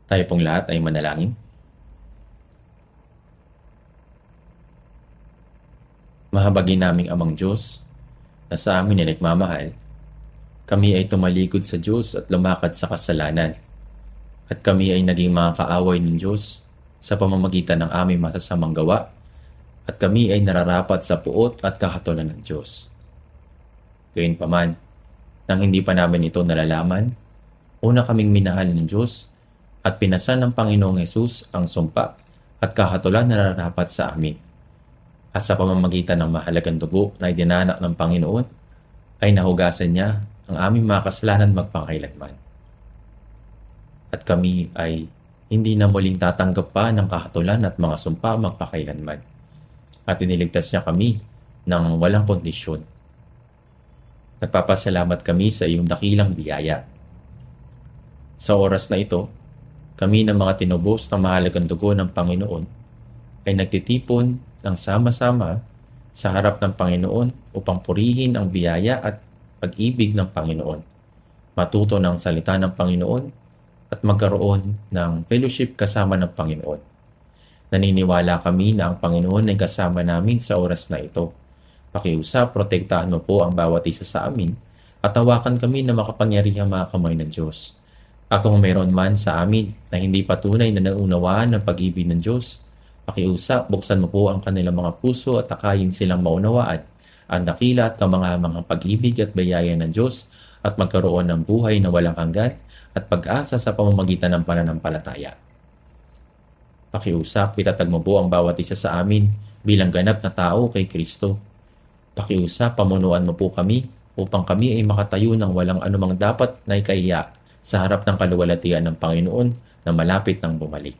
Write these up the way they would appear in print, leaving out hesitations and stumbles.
Tayo pong lahat ay manalangin. Mahabagin naming Amang Diyos na sa amin ay nagmamahal, kami ay tumalikod sa Diyos at lumakad sa kasalanan. At kami ay naging mga kaaway ng Diyos sa pamamagitan ng aming masasamang gawa, at kami ay nararapat sa puot at kahatulan ng Diyos. Gayunpaman, nang hindi pa namin ito nalalaman, una kaming minahal ng Diyos at pinasan ng Panginoong Hesus ang sumpa at kahatulan na nararapat sa amin. At sa pamamagitan ng mahalagang dugo na idinanak ng Panginoon, ay nahugasan niya ang aming mga kasalanan magpakailanman. At kami ay hindi na muling tatanggap pa ng kahatulan at mga sumpa magpakailanman. At iniligtas niya kami ng walang kondisyon. Nagpapasalamat kami sa iyong dakilang biyaya. Sa oras na ito, kami ng mga tinubos ng mahalagang dugo ng Panginoon ay nagtitipon ng sama-sama sa harap ng Panginoon upang purihin ang biyaya at pag-ibig ng Panginoon, matuto ng salita ng Panginoon at magkaroon ng fellowship kasama ng Panginoon. Naniniwala kami na ang Panginoon ay kasama namin sa oras na ito. Pakiusap, protektahan mo po ang bawat isa sa amin at tawakan kami na makapangyarihang mga kamay ng Diyos. At kung mayroon man sa amin na hindi patunay na naunawaan ng pag-ibig ng Diyos, pakiusap, buksan mo po ang kanilang mga puso at takayin silang maunawaan ang dakila at kamangamanghang pag-ibig at bayaya ng Diyos at magkaroon ng buhay na walang hanggan at pag-asa sa pamamagitan ng pananampalataya. Pakiusap, itatag mo po ang bawat isa sa amin bilang ganap na tao kay Kristo. Pakiusap, pamunuan mo po kami upang kami ay makatayo ng walang anumang dapat na ikahiya sa harap ng kaluwalhatian ng Panginoon na malapit nang bumalik.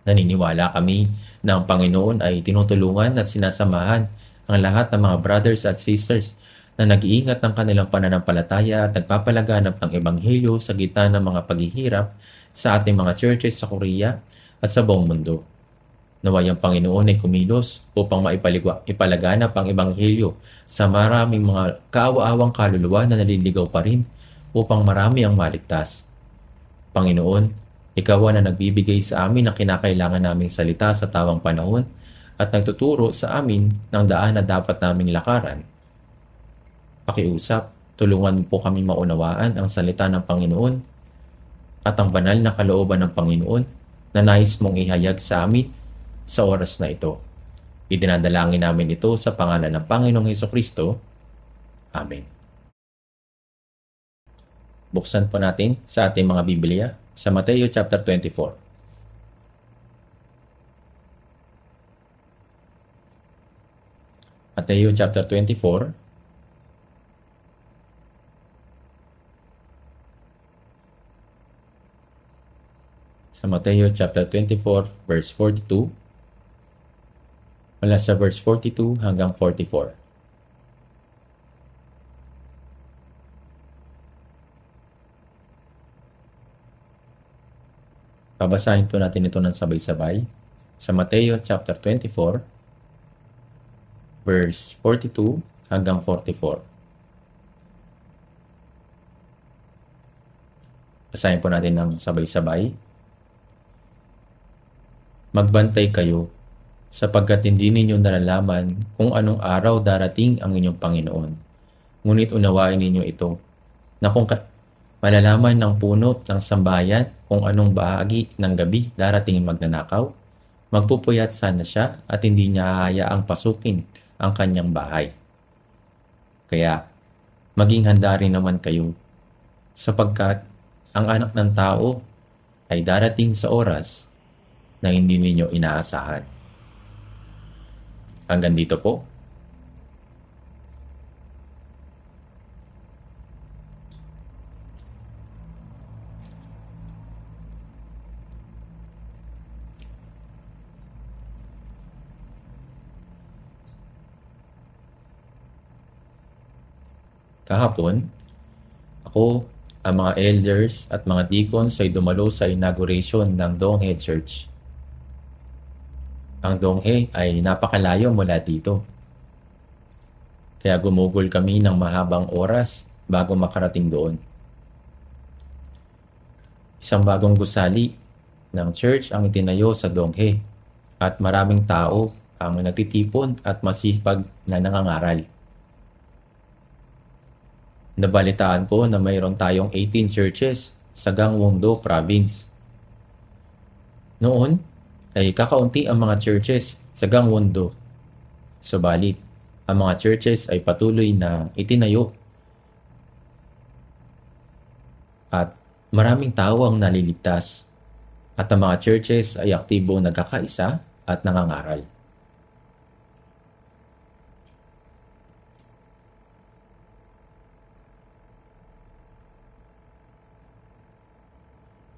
Naniniwala kami na ang Panginoon ay tinutulungan at sinasamahan ang lahat ng mga brothers at sisters na nag-iingat ng kanilang pananampalataya at nagpapalaganap ng Ebanghelyo sa gitna ng mga paghihirap sa ating mga churches sa Korea at sa buong mundo. Naway ang Panginoon ay kumilos upang ipalaganap ang Ebanghelyo sa maraming mga kaawa-awang kaluluwa na naliligaw pa rin upang marami ang maligtas. Panginoon, Ikaw na nagbibigay sa amin ng kinakailangan naming salita sa tawang panahon at nagtuturo sa amin ng daan na dapat naming lakaran. Pakiusap, tulungan mo po kami maunawaan ang salita ng Panginoon at ang banal na kalooban ng Panginoon na nais mong ihayag sa amin sa oras na ito. Idinadalangin namin ito sa pangalan ng Panginoong Hesukristo. Amen. Buksan po natin sa ating mga Biblia sa Mateo chapter 24. Mateo chapter 24. Sa Mateo chapter 24 verse 42 mula sa verse 42 hanggang 44. Babasahin po natin ito ng sabay-sabay sa Mateo chapter 24 verse 42 hanggang 44. Basahin po natin ng sabay-sabay. Magbantay kayo sapagkat hindi ninyo nalalaman kung anong araw darating ang inyong Panginoon. Ngunit unawain ninyo ito na kung malalaman ng punot ng sambahayan kung anong bahagi ng gabi darating magnanakaw, magpupuyat sana siya at hindi niya hahayaang pasukin ang kanyang bahay. Kaya, maging handa rin naman kayo, sapagkat ang anak ng tao ay darating sa oras na hindi ninyo inaasahan. Hanggang dito po. Kahapon, ako, ang mga elders at mga deacons ay dumalo sa inauguration ng Donghae Church. Ang Donghae ay napakalayo mula dito. Kaya gumugol kami ng mahabang oras bago makarating doon. Isang bagong gusali ng church ang itinayo sa Donghae at maraming tao ang nagtitipon at masipag na nangangaral. Nabalitaan ko na mayroon tayong 18 churches sa Gangwon-do Province. Noon ay kakaunti ang mga churches sa Gangwon-do. Subalit, ang mga churches ay patuloy na itinayo at maraming tao ang naliligtas at ang mga churches ay aktibo nagkakaisa at nangangaral.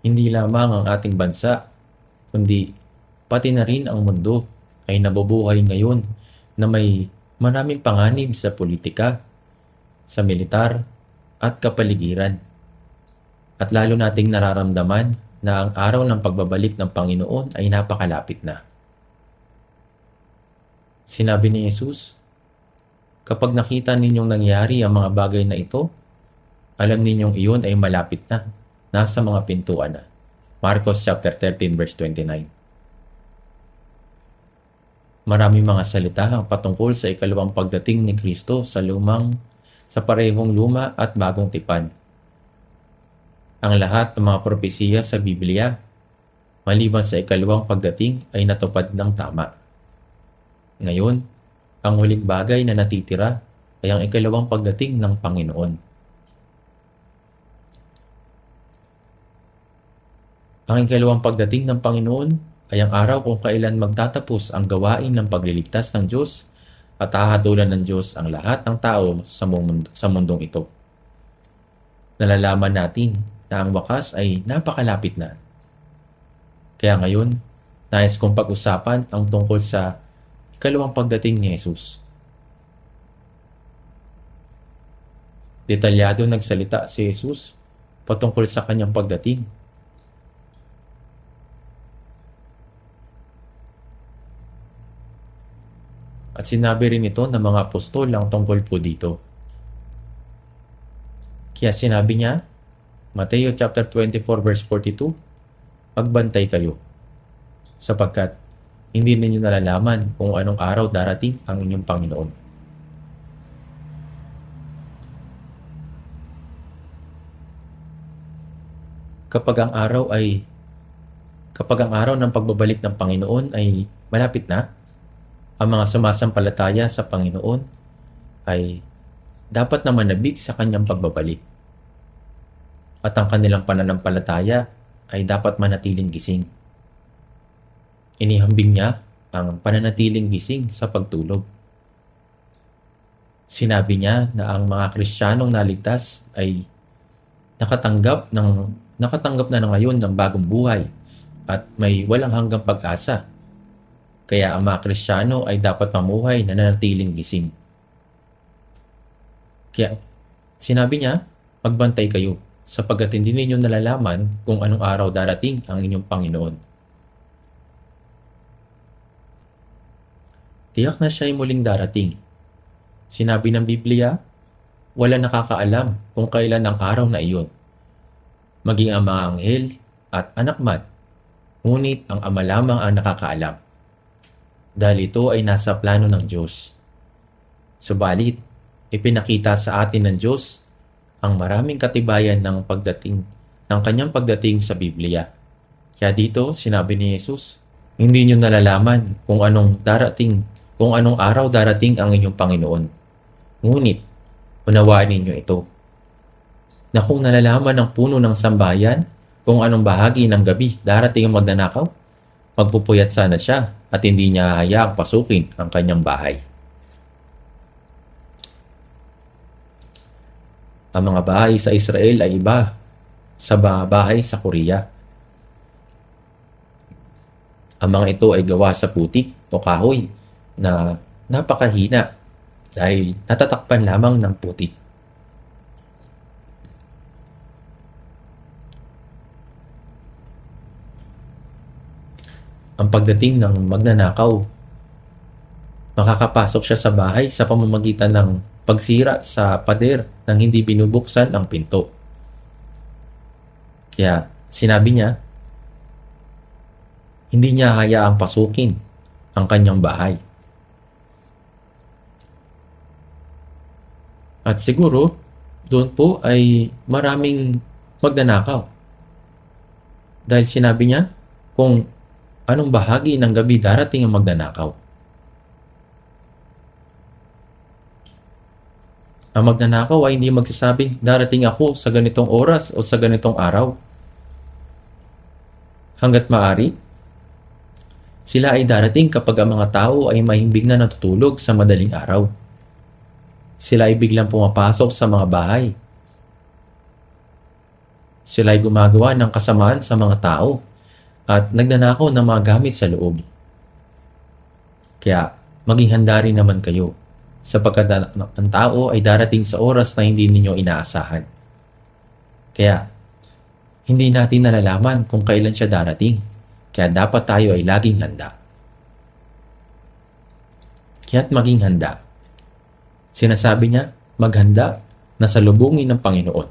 Hindi lamang ang ating bansa, kundi pati na rin ang mundo ay nabubuhay ngayon na may maraming panganib sa politika, sa militar, at kapaligiran. At lalo nating nararamdaman na ang araw ng pagbabalik ng Panginoon ay napakalapit na. Sinabi ni Jesus, kapag nakita ninyong nangyari ang mga bagay na ito, alam ninyong iyon ay malapit na. Nasa mga pintuan na. Marcos chapter 13 verse 29. Maraming mga salita ang patungkol sa ikalawang pagdating ni Kristo sa parehong luma at bagong tipan. Ang lahat ng mga propesiya sa Biblia, maliban sa ikalawang pagdating ay natupad ng tama. Ngayon, ang huling bagay na natitira ay ang ikalawang pagdating ng Panginoon. Ang ikalawang pagdating ng Panginoon ay ang araw kung kailan magtatapos ang gawain ng pagliligtas ng Diyos at hahatulan ng Diyos ang lahat ng tao sa mundong ito. Nalalaman natin na ang wakas ay napakalapit na. Kaya ngayon, nais kong pag-usapan ang tungkol sa ikalawang pagdating ni Jesus. Detalyado nagsalita si Jesus patungkol sa kanyang pagdating. At sinabi rin ito ng mga apostol ang tungkol po dito. Kaya sinabi niya, Mateo chapter 24 verse 42, magbantay kayo, sapagkat hindi ninyo nalalaman kung anong araw darating ang inyong Panginoon. Kapag ang araw ng pagbabalik ng Panginoon ay malapit na, ang mga sumasampalataya sa Panginoon ay dapat na manabik sa kanyang pagbabalik. At ang kanilang pananampalataya ay dapat manatiling gising. Inihambing niya ang pananatiling gising sa pagtulog. Sinabi niya na ang mga Kristiyanong naligtas ay nakatanggap na ngayon ng bagong buhay at may walang hanggang pag-asa. Kaya ang mga Kristiyano ay dapat mamuhay na nanatiling gising. Kaya sinabi niya, magbantay kayo sapagkat hindi ninyo nalalaman kung anong araw darating ang inyong Panginoon. Tiyak na siya ay muling darating. Sinabi ng Biblia, wala nakakaalam kung kailan ang araw na iyon. Maging ang mga anghel at anak man, ngunit ang Ama lamang ang nakakaalam. Dahil ito ay nasa plano ng Diyos. Subalit, ipinakita sa atin ng Diyos ang maraming katibayan ng kanyang pagdating sa Biblia. Kaya dito, sinabi ni Jesus, hindi niyo nalalaman kung anong araw darating ang inyong Panginoon. Ngunit, unawaan ninyo ito, na kung nalalaman ng puno ng sambahayan kung anong bahagi ng gabi darating ang magnanakaw, magpupuyat sana siya at hindi niya hayaang pasukin ang kanyang bahay. Ang mga bahay sa Israel ay iba sa bahay sa Korea. Ang mga ito ay gawa sa putik o kahoy na napakahina dahil natatakpan lamang ng putik. Ang pagdating ng magnanakaw, makakapasok siya sa bahay sa pamamagitan ng pagsira sa pader nang hindi binubuksan ang pinto. Kaya Sinabi niya, hindi niya hayaang pasukin ang kanyang bahay. At siguro, doon po ay maraming magnanakaw. Dahil sinabi niya kung anong bahagi ng gabi darating ang magnanakaw. Ang magnanakaw ay hindi magsasabing darating ako sa ganitong oras o sa ganitong araw. Hanggat maaari, sila ay darating kapag ang mga tao ay mahimbing na natutulog sa madaling araw. Sila ay biglang pumapasok sa mga bahay. Sila ay gumagawa ng kasamaan sa mga tao at nagnanakaw ng mga gamit sa loob. Kaya maging handa rin naman kayo sapagkat ang tao ay darating sa oras na hindi ninyo inaasahan. Kaya hindi natin nalalaman kung kailan siya darating. Kaya dapat tayo ay laging handa. Kaya't maging handa. Sinasabi niya, maghanda na salubungin ng Panginoon.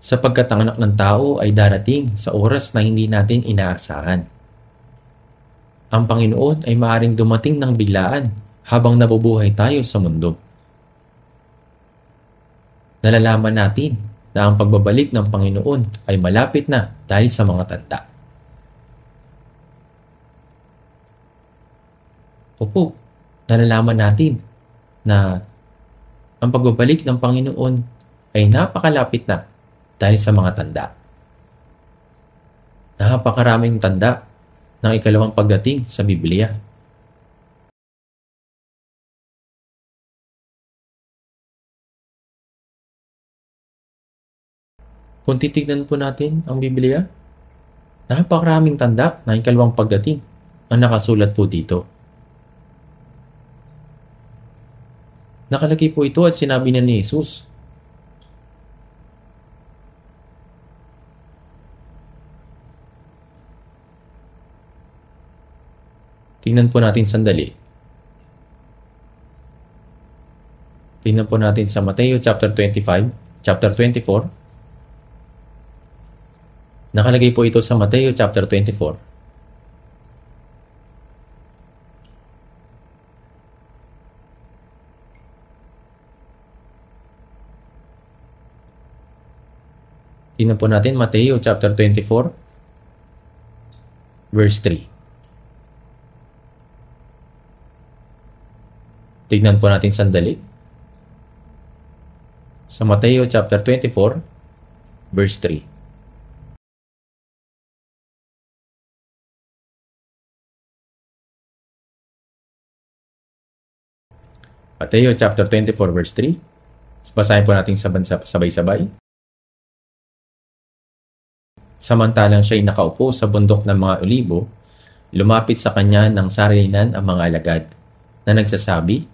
Sapagkat ang anak ng tao ay darating sa oras na hindi natin inaasahan. Ang Panginoon ay maaaring dumating ng biglaan habang nabubuhay tayo sa mundo. Nalalaman natin na ang pagbabalik ng Panginoon ay malapit na dahil sa mga tanda. Opo, nalalaman natin na ang pagbabalik ng Panginoon ay napakalapit na dahil sa mga tanda. Napakaraming tanda ng ikalawang pagdating sa Biblia. Kung titignan po natin ang Biblia, napakaraming tanda ng ikalawang pagdating ang nakasulat po dito. Nakalagay po ito at sinabi na ni Jesus. Tingnan po natin sandali. Tingnan po natin sa Mateo chapter 25, chapter 24. Nakalagay po ito sa Mateo chapter 24. Tingnan po natin Mateo chapter 24, verse 3. Tignan po natin sandali. Sa Mateo chapter 24, verse 3. Mateo chapter 24, verse 3. Basahin po natin sabay-sabay. Samantalang siya'y nakaupo sa bundok ng mga olibo, lumapit sa kanya ng sarinan ang mga alagad na nagsasabi,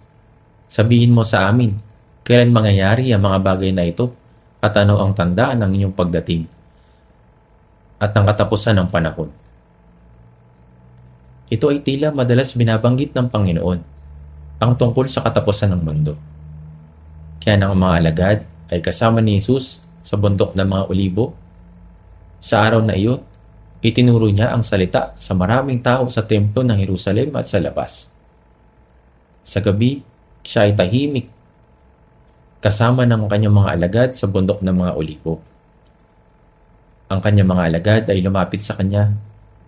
sabihin mo sa amin, kailan mangyayari ang mga bagay na ito at ano ang tanda ng inyong pagdating at ang katapusan ng panahon. Ito ay tila madalas binabanggit ng Panginoon ang tungkol sa katapusan ng mundo. Kaya ng mga alagad ay kasama ni Jesus sa bundok ng mga olibo. Sa araw na iyon, itinuro niya ang salita sa maraming tao sa templo ng Jerusalem at sa labas. Sa gabi, siya ay tahimik kasama ng kanyang mga alagad sa bundok ng mga olibo. Ang kanyang mga alagad ay lumapit sa kanya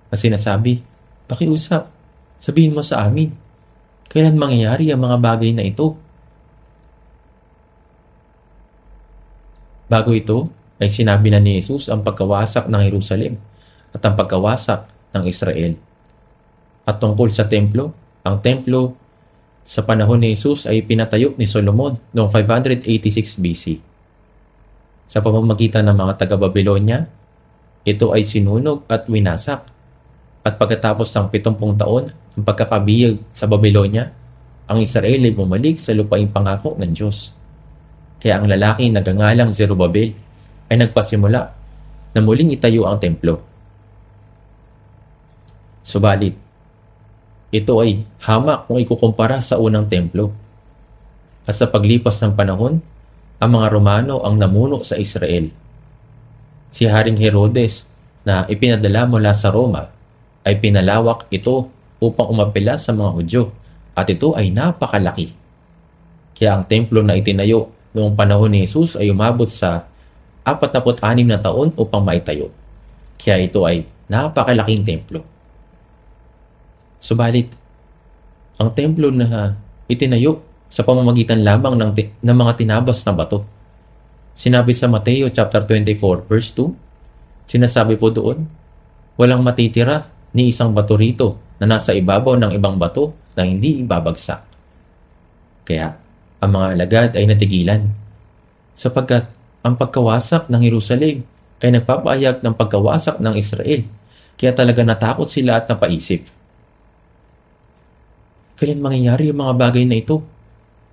na sinasabi, pakiusap, sabihin mo sa amin, kailan mangyayari ang mga bagay na ito? Bago ito, ay sinabi na ni Jesus ang pagkawasak ng Jerusalem at ang pagkawasak ng Israel. At tungkol sa templo, ang templo sa panahon ni Jesus ay pinatayo ni Solomon noong 586 BC. Sa pamamagitan ng mga taga-Babylonia, ito ay sinunog at winasak. At pagkatapos ng 70 taon ng pagkakabihag sa Babylonia, ang Israel ay bumalik sa lupaing pangako ng Diyos. Kaya ang lalaki na nagangalang Zerubbabel ay nagpasimula na muling itayo ang templo. Subalit, ito ay hamak kung ikukumpara sa unang templo. At sa paglipas ng panahon, ang mga Romano ang namuno sa Israel. Si Haring Herodes na ipinadala mula sa Roma ay pinalawak ito upang umapela sa mga Hudyo at ito ay napakalaki. Kaya ang templo na itinayo noong panahon ni Jesus ay umabot sa 46 na taon upang maitayo. Kaya ito ay napakalaking templo. Subalit, ang templo na itinayo sa pamamagitan lamang ng mga tinabas na bato. Sinabi sa Mateo chapter 24 verse 2, sinasabi po doon, walang matitira ni isang bato rito na nasa ibabaw ng ibang bato na hindi ibabagsak. Kaya, ang mga alagad ay natigilan, sapagkat ang pagkawasak ng Jerusalem ay nagpapahayag ng pagkawasak ng Israel, kaya talaga natakot sila at napaisip. Kailan mangyayari ang mga bagay na ito?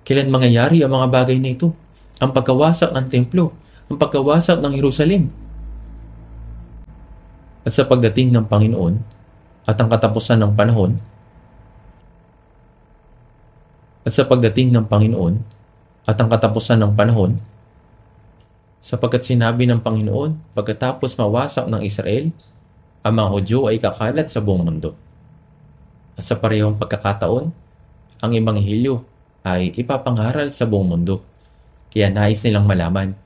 Kailan mangyayari ang mga bagay na ito? Ang pagkawasak ng templo, ang pagkawasak ng Jerusalem. At sa pagdating ng Panginoon at ang katapusan ng panahon, sapagkat sinabi ng Panginoon, pagkatapos mawasak ng Israel, ang mga Hudyo ay kakalat sa buong mundo. At sa parehong pagkakataon, ang Ebanghelyo ay ipapangaral sa buong mundo. Kaya nais nilang malaman,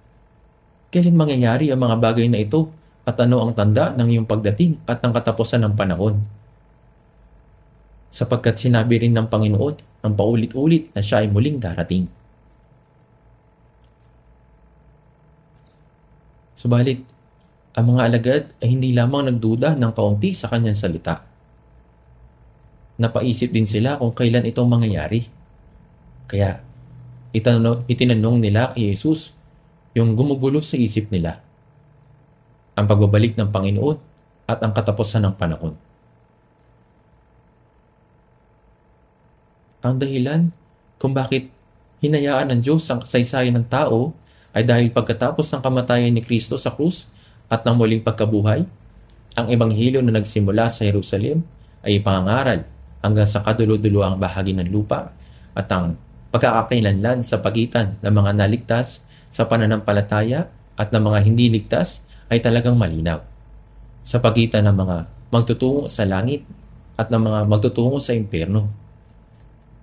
kailan mangyayari ang mga bagay na ito at ano ang tanda ng iyong pagdating at ng katapusan ng panahon? Sapagkat sinabi rin ng Panginoon ng paulit-ulit na siya ay muling darating. Subalit, ang mga alagad ay hindi lamang nagduda ng kaunti sa kanyang salita. Napaisip din sila kung kailan ito mangyayari. Kaya, itinanong nila kay Jesus yung gumugulo sa isip nila, ang pagbabalik ng Panginoon at ang katapusan ng panahon. Ang dahilan kung bakit hinayaan ng Diyos ang kasaysayan ng tao ay dahil pagkatapos ng kamatayan ni Kristo sa krus at ng muling pagkabuhay, ang Ebanghelyo na nagsimula sa Jerusalem ay ipangaral hanggang sa kadulo-dulo ang bahagi ng lupa at ang pagkakakailanlan sa pagitan ng mga naligtas sa pananampalataya at ng mga hindi ligtas ay talagang malinaw. Sa pagitan ng mga magtutungo sa langit at ng mga magtutungo sa impyerno.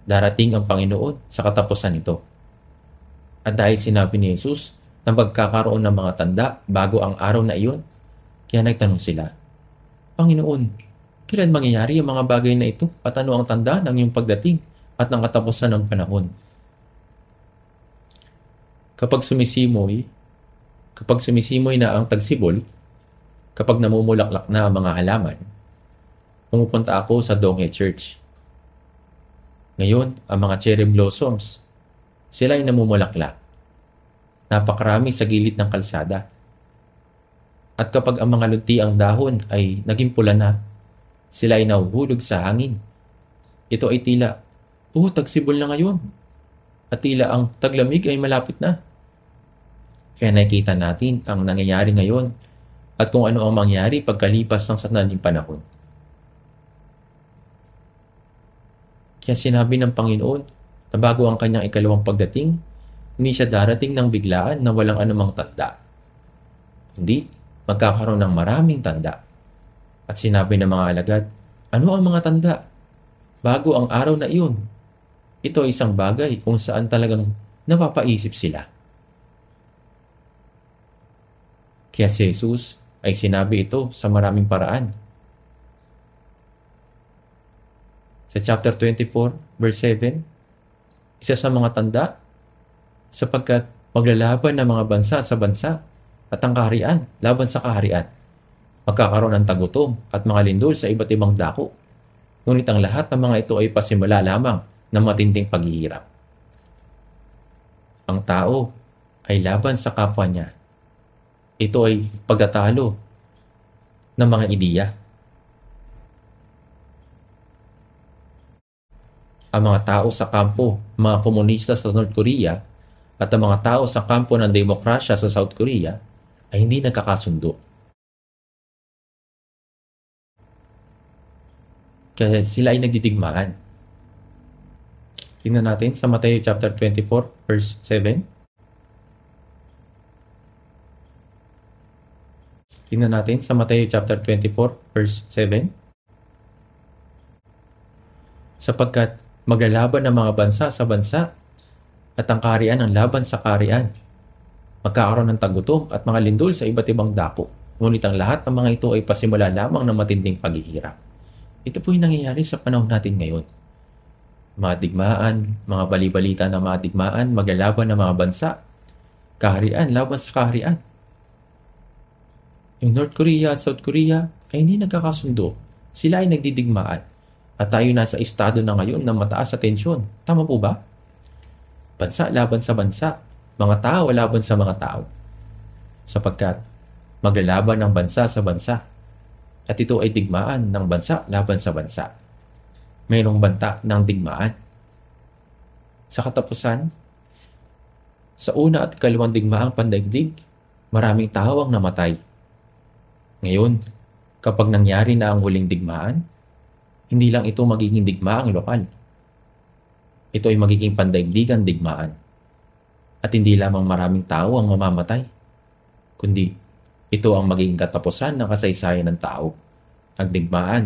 Darating ang Panginoon sa katapusan nito. At dahil sinabi ni Jesus na magkakaroon ng mga tanda bago ang araw na iyon, kaya nagtanong sila, Panginoon, kailan mangyayari ang mga bagay na ito at ano ang tanda ng iyong pagdating at ng katapusan ng panahon? Kapag sumisimoy na ang tagsibol, kapag namumulaklak na ang mga halaman, pumupunta ako sa Donghae Church. Ngayon, ang mga cherry blossoms, sila ay namumulaklak. Napakarami sa gilid ng kalsada. At kapag ang mga luntiang dahon ay naging pula na, sila ay nahuhulog sa hangin. Ito ay tila, tagsibol na ngayon. At tila ang taglamig ay malapit na. Kaya nakikita natin ang nangyayari ngayon at kung ano ang mangyari pagkalipas ng sanaling panahon. Kaya sinabi ng Panginoon na bago ang kanyang ikalawang pagdating, hindi siya darating ng biglaan na walang anumang tanda. Hindi, magkakaroon ng maraming tanda. At sinabi ng mga alagad, ano ang mga tanda? Bago ang araw na iyon. Ito ay isang bagay kung saan talagang napapaisip sila. Kaya si Jesus ay sinabi ito sa maraming paraan. Sa chapter 24, verse 7, isa sa mga tanda, sapagkat maglalaban ng mga bansa sa bansa at ang kaharian laban sa kaharian. Magkakaroon ng tagutom at mga lindol sa iba't ibang dako. Ngunit ang lahat ng mga ito ay pasimula lamang ng matinding paghihirap. Ang tao ay laban sa kapwa niya. Ito ay pagtatalo ng mga ideya. Ang mga tao sa kampo, mga komunista sa North Korea, at ang mga tao sa kampo ng demokrasya sa South Korea ay hindi nagkakasundo. Kaya sila ay nagdidigmaan. Tingnan natin sa Mateo chapter 24, verse 7. Tingnan natin sa Mateo chapter 24 verse 7. Sapagkat maglalaban ng mga bansa sa bansa at ang kaharian ang laban sa kaharian. Magkakaroon ng tagutom at mga lindol sa iba't ibang dako. Ngunit ang lahat ng mga ito ay pasimula lamang ng matinding paghihirap. Ito po yung nangyayari sa panahon natin ngayon. Mga digmaan, mga balibalita ng mga digmaan, maglalaban ng mga bansa, kaharian, laban sa kaharian. Yung North Korea at South Korea ay hindi nagkakasundo. Sila ay nagdidigmaan. At tayo nasa estado na ngayon na mataas sa tensyon. Tama po ba? Bansa laban sa bansa. Mga tao laban sa mga tao. Sapagkat maglalaban ng bansa sa bansa. At ito ay digmaan ng bansa laban sa bansa. Mayroong banta ng digmaan. Sa katapusan, sa una at ikalawang digmaang pandaigdig, maraming tao ang namatay. Ngayon, kapag nangyari na ang huling digmaan, hindi lang ito magiging digmaang lokal. Ito ay magiging pandaigdigan digmaan. At hindi lamang maraming tao ang mamamatay, kundi ito ang magiging katapusan ng kasaysayan ng tao. Ang digmaan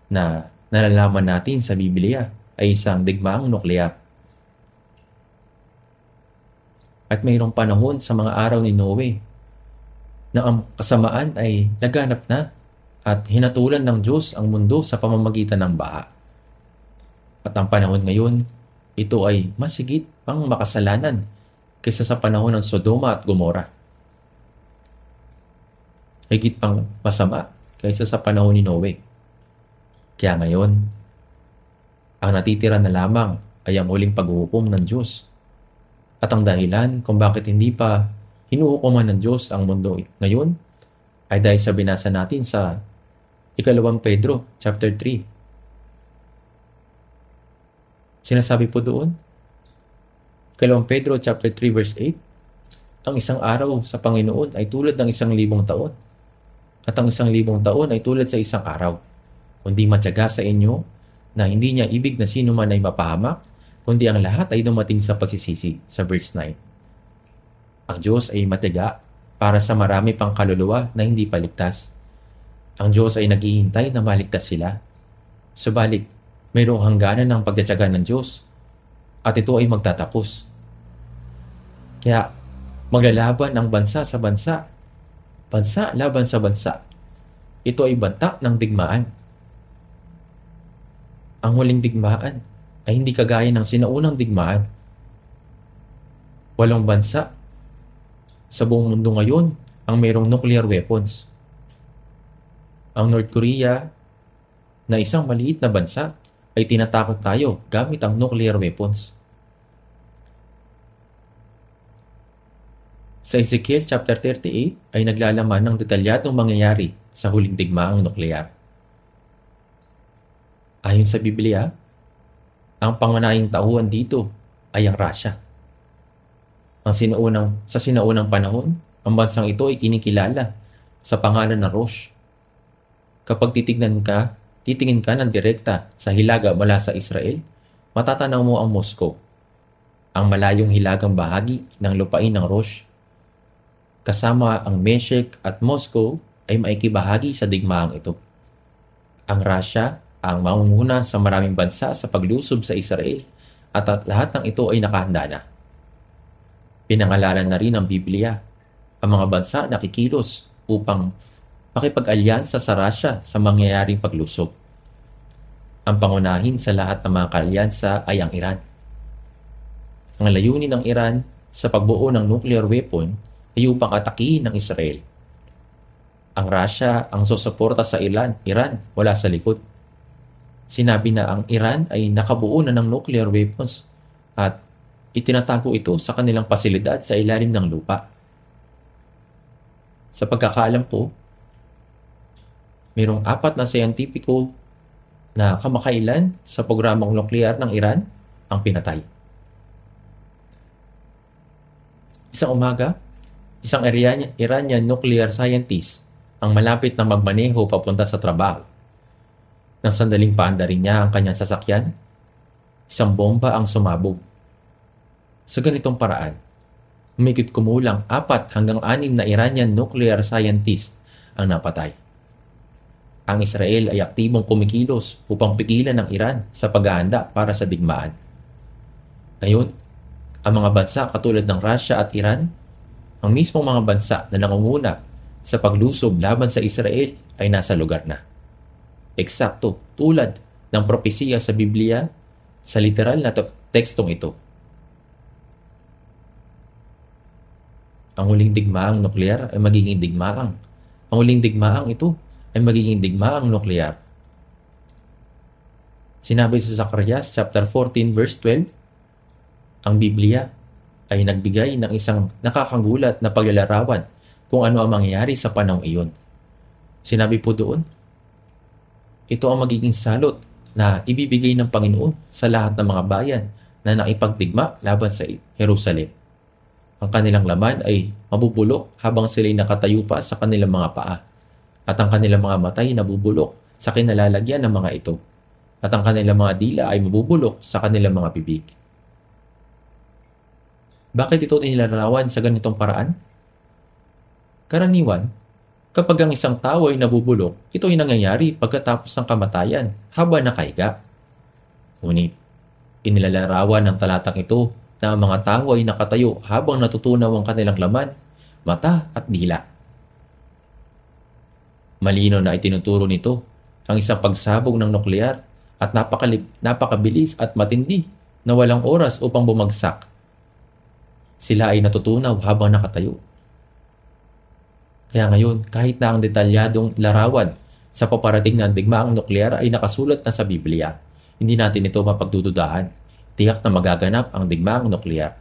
na nalalaman natin sa Biblia ay isang digmaang nuklear. At mayroong panahon sa mga araw ni Noe na ang kasamaan ay laganap na at hinatulan ng Diyos ang mundo sa pamamagitan ng baha. At ang panahon ngayon, ito ay masigit pang makasalanan kaysa sa panahon ng Sodoma at Gomora. Higit pang masama kaysa sa panahon ni Noe. Kaya ngayon, ang natitira na lamang ay ang huling paghuhukom ng Diyos. At ang dahilan kung bakit hindi pa hinuhukuman ng Diyos ang mundo ngayon ay dahil sa binasa natin sa 2 Pedro chapter 3. Sinasabi po doon, 2 Pedro chapter 3 verse 8, ang isang araw sa Panginoon ay tulad ng 1,000 taon. At ang 1,000 taon ay tulad sa isang araw. Kundi matyaga sa inyo na hindi niya ibig na sino man ay mapahamak, kundi ang lahat ay dumating sa pagsisisi, sa verse 9. Ang Diyos ay matyaga para sa marami pang kaluluwa na hindi paligtas. Ang Diyos ay naghihintay na maligtas sila. Subalit, mayroong hangganan ng pagtatyaga ng Diyos at ito ay magtatapos. Kaya, maglalaban ang bansa sa bansa. Bansa laban sa bansa. Ito ay banta ng digmaan. Ang huling digmaan ay hindi kagaya ng sinaunang digmaan. 8 bansa sa buong mundo ngayon ang mayroong nuclear weapons. Ang North Korea na isang maliit na bansa ay tinatakot tayo gamit ang nuclear weapons. Sa Ezekiel chapter 38 ay naglalaman ng detalyadong mangyayari sa huling digmaang nuklear. Ayon sa Biblia, ang pangunahing tauhan dito ay ang Russia. Sa sinaunang panahon, ang bansang ito ay kinikilala sa pangalan na Rosh. Kapag titingin ka ng direkta sa hilaga mula sa Israel, matatanaw mo ang Moscow, ang malayong hilagang bahagi ng lupain ng Rosh. Kasama ang Meshek at Moscow ay maikibahagi sa digmaang ito. Ang Russia ang mangunguna sa maraming bansa sa paglusob sa Israel at lahat ng ito ay nakahanda na. Pinangalanan na rin ng Biblia ang mga bansa na kikilos upang makipag-alyansa sa Russia sa mangyayaring paglusob. Ang pangunahin sa lahat ng mga kalyansa ay ang Iran. Ang layunin ng Iran sa pagbuo ng nuclear weapon ay upang atakihin ng Israel. Ang Russia ang susuporta sa Iran wala sa likod. Sinabi na ang Iran ay nakabuo na ng nuclear weapons at itinatago ito sa kanilang pasilidad sa ilalim ng lupa. Sa pagkakaalam po, mayroong 4 na siyentipiko na kamakailan sa programang nuklear ng Iran ang pinatay. Isang umaga, isang Iranian nuclear scientist ang malapit na magmaneho papunta sa trabaho. Nang sandaling paandarin niya ang kanyang sasakyan, isang bomba ang sumabog. Sa ganitong paraan, humigit kumulang 4 hanggang 6 na Iranian nuclear scientist ang napatay. Ang Israel ay aktibong kumikilos upang pigilan ang Iran sa paghahanda para sa digmaan. Ngayon, ang mga bansa katulad ng Russia at Iran, ang mismong mga bansa na nangunguna sa paglusob laban sa Israel ay nasa lugar na. Eksakto tulad ng propesiya sa Biblia sa literal na tekstong ito. Ang huling digmaang nuklear ay magiging digmaang. Ang huling digmaang ito ay magiging digmaang nuklear. Sinabi sa Zacarias chapter 14 verse 12, ang Biblia ay nagbigay ng isang nakakagulat na paglalarawan kung ano ang mangyayari sa panahong iyon. Sinabi po doon, ito ang magiging salot na ibibigay ng Panginoon sa lahat ng mga bayan na nakipagdigma laban sa Jerusalem. Ang kanilang laman ay mabubulok habang sila'y nakatayo pa sa kanilang mga paa. At ang kanilang mga matay nabubulok sa kinalalagyan ng mga ito. At ang kanilang mga dila ay mabubulok sa kanilang mga bibig. Bakit ito inilarawan sa ganitong paraan? Karaniwan, kapag ang isang tao ay nabubulok, ito ay nangyayari pagkatapos ng kamatayan habang nakahiga. Ngunit, inilalarawan ng talatang ito na ang mga tao ay nakatayo habang natutunaw ang kanilang laman, mata at dila. Malino na itinuturo nito ang isang pagsabog ng nuklear at napakabilis at matindi na walang oras upang bumagsak. Sila ay natutunaw habang nakatayo. Kaya ngayon, kahit na ang detalyadong larawan sa paparating na digmaang nuklear ay nakasulat na sa Biblia, hindi natin ito mapagdududahan. Tiyak na magaganap ang digmaang nuklear.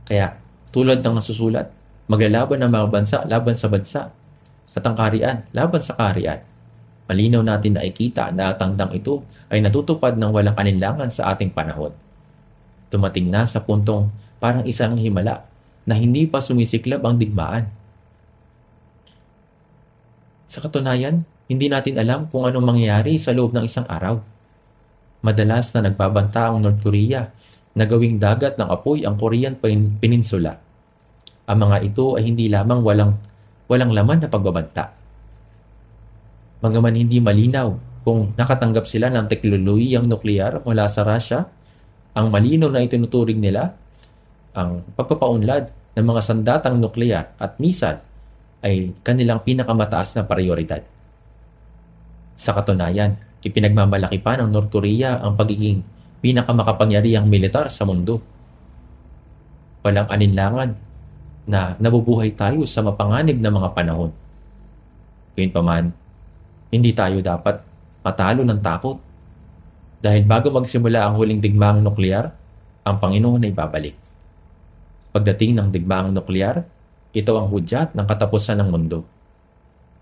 Kaya, tulad ng nasusulat, maglalaban ang mga bansa laban sa bansa at ang kaharian laban sa kaharian. Malinaw natin na ikita na tandang ito ay natutupad ng walang alinlangan sa ating panahon. Dumating na sa puntong parang isang himala na hindi pa sumisiklab ang digmaan. Sa katunayan, hindi natin alam kung anong mangyayari sa loob ng isang araw. Madalas na nagbabanta ang North Korea na gawing dagat ng apoy ang Korean Peninsula. Ang mga ito ay hindi lamang walang laman na pagbabanta. Bagaman hindi malinaw kung nakatanggap sila ng teknolohiyang nuklear mula sa Russia, ang malinaw na itinuturing nila ang pagpapaunlad ng mga sandatang nuklear at misal ay kanilang pinakamataas na prioridad. Sa katunayan, ipinagmamalaki pa ng North Korea ang pagiging pinakamakapangyarihang militar sa mundo. Walang aninlangan na nabubuhay tayo sa mapanganib na mga panahon. Gayunpaman, hindi tayo dapat matalo ng takot. Dahil bago magsimula ang huling digmaang nuklear, ang Panginoon ay babalik. Pagdating ng digmaang nuklear, ito ang hudyat ng katapusan ng mundo.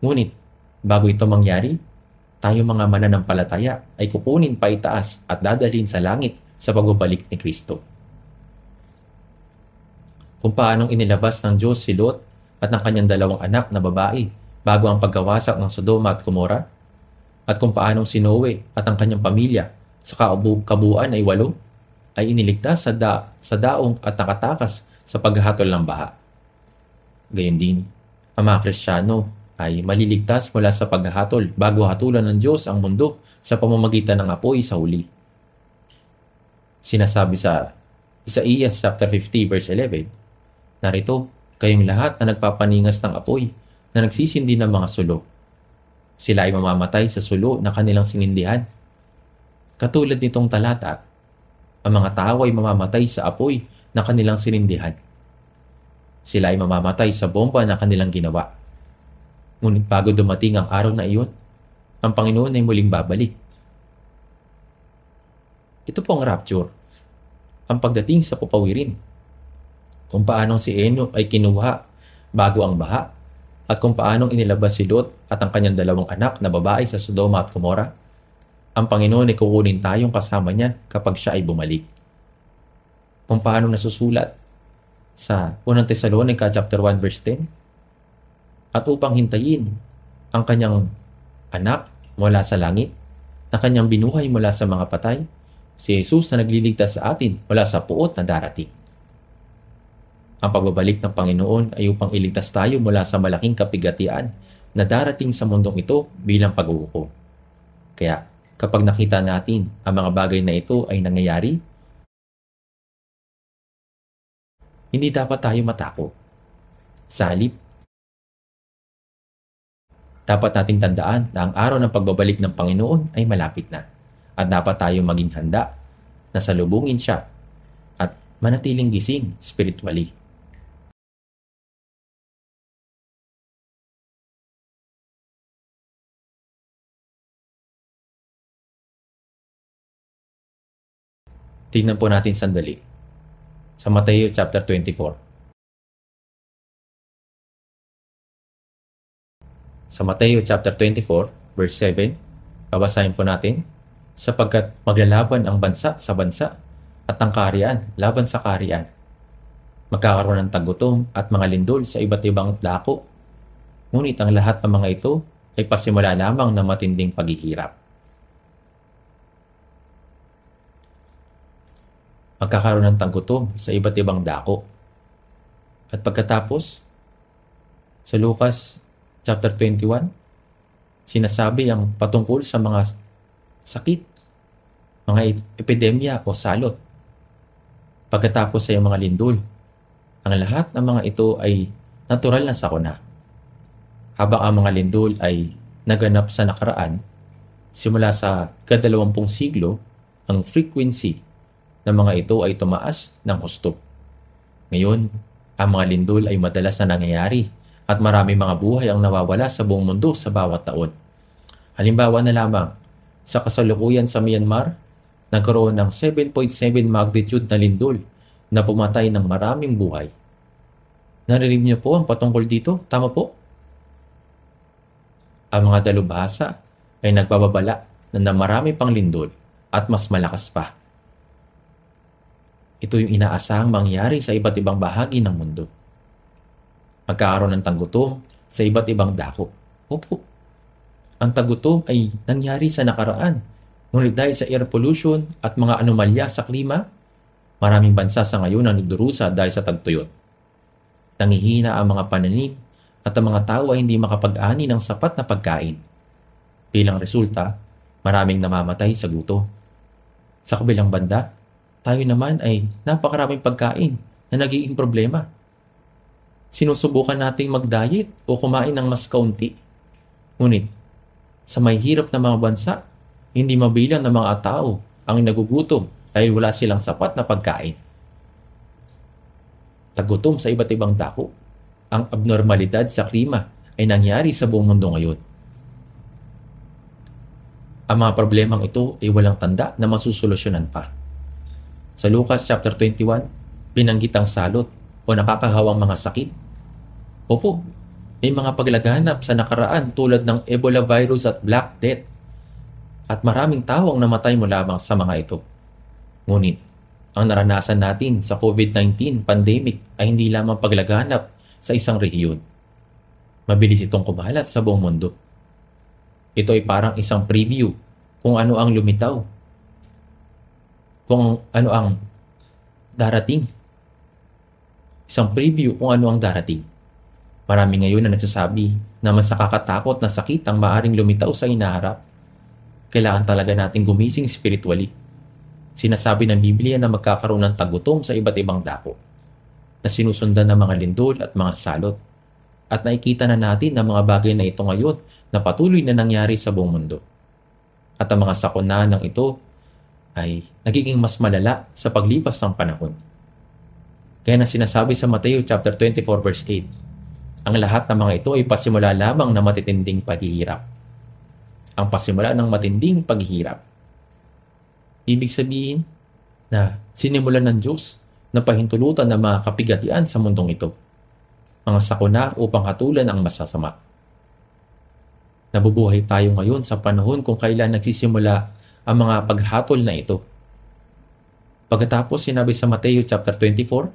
Ngunit, bago ito mangyari, tayo mga mananampalataya ay kukunin pa itaas at dadalhin sa langit sa pagbabalik ni Kristo. Kung paanong inilabas ng Diyos si Lot at ng kanyang dalawang anak na babae bago ang pagkawasak ng Sodoma at Gomora, at kung paanong si Noe at ang kanyang pamilya sa kabuuan ay 8 ay iniligtas sa daong at nakatakas sa paghahatol ng baha. Gayon din, ang mga Kristiyano ay maliligtas mula sa paghahatol bago hatulan ng Diyos ang mundo sa pamamagitan ng apoy sa huli. Sinasabi sa Isaías chapter 50 verse 11, narito, kayong lahat na nagpapaningas ng apoy na nagsisindi ng mga sulo. Sila ay mamamatay sa sulo na kanilang sinindihan. Katulad nitong talata, ang mga tao ay mamamatay sa apoy na kanilang sinindihan. Sila ay mamamatay sa bomba na kanilang ginawa. Ngunit bago dumating ang araw na iyon, ang Panginoon ay muling babalik. Ito po ang rapture, ang pagdating sa pupawirin. Kung paanong si Enoch ay kinuha bago ang baha, at kung paanong inilabas si Lot at ang kanyang dalawang anak na babae sa Sodoma at Gomora, ang Panginoon ay kukunin tayong kasama niya kapag siya ay bumalik. Kung paanong nasusulat sa 1 Thessalonica chapter 1 verse 10, at upang hintayin ang kanyang anak mula sa langit, na kanyang binuhay mula sa mga patay, si Jesus na nagliligtas sa atin mula sa puot na darating. Ang pagbabalik ng Panginoon ay upang iligtas tayo mula sa malaking kapigatian na darating sa mundong ito bilang pag-uuko. Kaya kapag nakita natin ang mga bagay na ito ay nangyayari, hindi dapat tayo matakot. Sa halip, dapat nating tandaan na ang araw ng pagbabalik ng Panginoon ay malapit na at dapat tayo maging handa na salubungin siya at manatiling gising spiritually. Tingnan po natin sandali sa Mateo chapter 24. Sa Mateo chapter 24, verse 7, babasahin po natin, sapagkat maglalaban ang bansa sa bansa at ang kaharian laban sa kaharian. Magkakaroon ng tagutom at mga lindol sa iba't ibang dako. Ngunit ang lahat ng mga ito ay pasimula lamang ng matinding paghihirap. Magkakaroon ng tagutom sa iba't ibang dako. At pagkatapos, sa Lucas chapter 21, sinasabi ang patungkol sa mga sakit, mga epidemya o salot. Pagkatapos ay mga lindol. Ang lahat ng mga ito ay natural na sakuna. Habang ang mga lindol ay naganap sa nakaraan, simula sa ika-20 siglo, ang frequency ng mga ito ay tumaas ng husto. Ngayon, ang mga lindol ay madalas na nangyayari at marami mga buhay ang nawawala sa buong mundo sa bawat taon. Halimbawa na lamang, sa kasalukuyan sa Myanmar, nagkaroon ng 7.7 magnitude na lindol na pumatay ng maraming buhay. Narinig niyo po ang patungkol dito? Tama po? Ang mga dalubhasa ay nagbababala na marami pang lindol at mas malakas pa. Ito yung inaasahang mangyari sa iba't ibang bahagi ng mundo. Magkakaroon ng tagutom sa iba't ibang dako. Opo, ang tagutom ay nangyari sa nakaraan. Ngunit dahil sa air pollution at mga anomalya sa klima, maraming bansa sa ngayon ang nagdurusa dahil sa tagtuyot. Nangihina ang mga pananim at ang mga tao ay hindi makapag-ani ng sapat na pagkain. Bilang resulta, maraming namamatay sa gutom. Sa kabilang banda, tayo naman ay napakaraming pagkain na nagiging problema. Sinusubukan nating mag-diet o kumain ng mas kaunti. Ngunit, sa may hirap na mga bansa, hindi mabilang ng mga tao ang nagugutom dahil wala silang sapat na pagkain. Tagutom sa iba't ibang dako. Ang abnormalidad sa klima ay nangyari sa buong mundo ngayon. Ang mga problemang ito ay walang tanda na masusolusyonan pa. Sa Lucas chapter 21, binanggit ang salot o nakakahawang mga sakit. Opo, may mga paglaganap sa nakaraan tulad ng Ebola virus at Black Death. At maraming tao ang namatay mula sa mga ito. Ngunit, ang naranasan natin sa COVID-19 pandemic ay hindi lamang paglaganap sa isang rehiyon. Mabilis itong kumalat sa buong mundo. Ito ay parang isang preview kung ano ang lumitaw, kung ano ang darating. Isang preview kung ano ang darating. Marami ngayon na nagsasabi na mas nakakatakot na sakit ang maaring lumitaw sa hinaharap. Kailangan talaga natin gumising spiritually. Sinasabi ng Biblia na magkakaroon ng tagutom sa iba't ibang dako, na sinusundan ng mga lindol at mga salot. At nakikita na natin ang mga bagay na ito ngayon na patuloy na nangyari sa buong mundo. At ang mga sakuna ng ito ay nagiging mas malala sa paglipas ng panahon. Kaya na sinasabi sa Mateo chapter 24 verse 8, ang lahat ng mga ito ay pasimula lamang ng matitinding paghihirap. Ang pasimula ng matinding paghihirap. Ibig sabihin na sinimulan ng Diyos na pahintulutan ng mga kapigatian sa mundong ito. Mga sakuna upang hatulan ang masasama. Nabubuhay tayo ngayon sa panahon kung kailan nagsisimula ang mga paghatol na ito. Pagkatapos sinabi sa Mateo chapter 24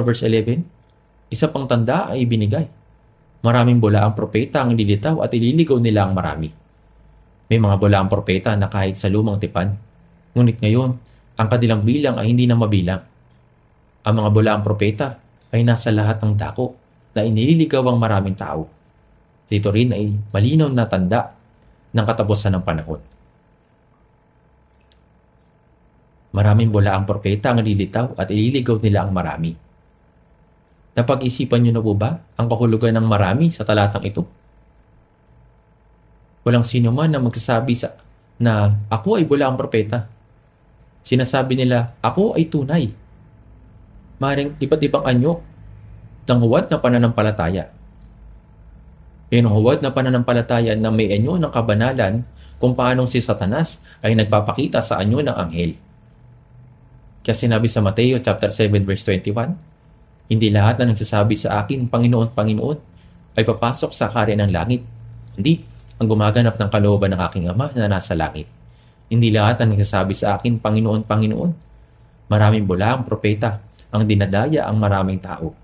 verse 11, isa pang tanda ay ibinigay. Maraming bulaang propeta ang lilitaw at ililigaw nila ang marami. May mga bulaang propeta na kahit sa lumang tipan. Ngunit ngayon, ang kanilang bilang ay hindi na mabilang. Ang mga bulaang propeta ay nasa lahat ng dako na inililigaw ang maraming tao. Dito rin ay malinaw na tanda ng katapusan ng panahon. Maraming bulaang propeta ang lilitaw at ililigaw nila ang marami. Napag-isipan niyo na po ba ang kahulugan ng marami sa talatang ito? Walang sino man na magsasabi na ako ay bulaang propeta. Sinasabi nila, ako ay tunay. Maring iba't ibang anyo ng huwad na pananampalataya. Yung huwad na pananampalataya na may anyo ng kabanalan kung paanong si Satanas ay nagpapakita sa anyo ng anghel. Kaya sinabi sa Mateo chapter 7 verse 21, hindi lahat na nagsasabi sa akin, Panginoon, Panginoon, ay papasok sa kaharian ng langit. Hindi, ang gumaganap ng kalooban ng aking Ama na nasa langit. Hindi lahat na nagsasabi sa akin, Panginoon, Panginoon. Maraming bulaang propeta ang dinadaya ang maraming tao.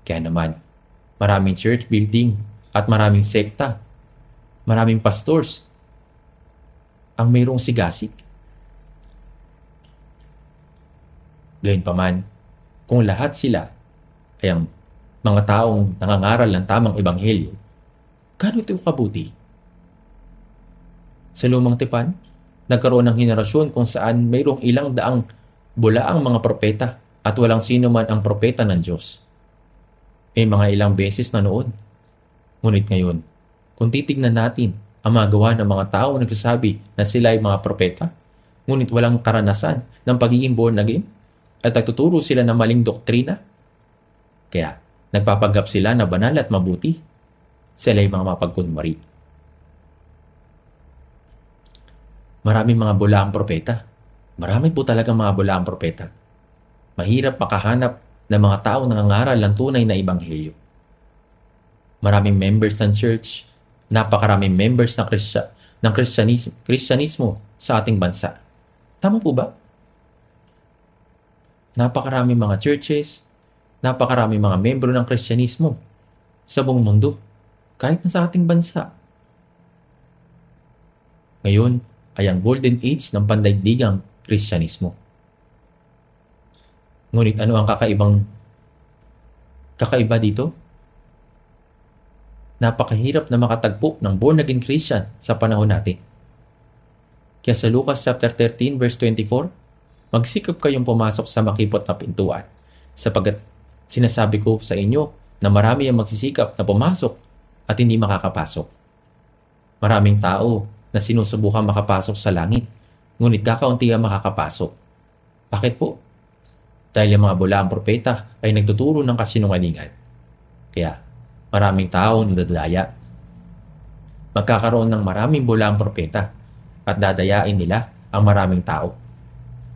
Kaya naman, maraming church building at maraming sekta, maraming pastors ang mayroong sigasig. Gayunpaman, kung lahat sila ay ang mga taong nangangaral ng tamang ebanghelyo, gaano ito kabuti? Sa lumang tipan, nagkaroon ng henerasyon kung saan mayroong ilang daang bulaang mga propeta at walang sino man ang propeta ng Diyos. May mga ilang beses na noon. Ngunit ngayon, kung titignan natin ang mga gawa ng mga tao nagsasabi na sila ay mga propeta, ngunit walang karanasan ng pagiging born again, at nagtuturo sila ng maling doktrina, kaya nagpapanggap sila na banal at mabuti, sila ay mga mapagkunwari. Maraming mga bulaang propeta. Marami po talagang mga bulaang propeta. Mahirap makahanap ng mga tao na nangangaral ng tunay na ebanghelyo. Maraming members ng church, napakaraming members ng Kristyanismo sa ating bansa. Tama po ba? Napakaraming mga churches, napakaraming mga membro ng Kristyanismo sa buong mundo, kahit na sa ating bansa. Ngayon ay ang golden age ng pandaigdigang Kristyanismo. Ngunit ano ang kakaiba dito? Napakahirap na makatagpo ng born-again Christian sa panahon natin. Kaya sa Lucas chapter 13 verse 24, magsikap kayong pumasok sa makipot na pintuan, sapagkat sinasabi ko sa inyo na marami ang magsisikap na pumasok at hindi makakapasok. Maraming tao na sinusubukan makapasok sa langit, ngunit kakaunti ang makakapasok. Bakit po? Dahil ang mga bulaang propeta ay nagtuturo ng kasinungalingan. Kaya maraming tao nadadaya. Magkakaroon ng maraming bulaang propeta at dadayain nila ang maraming tao.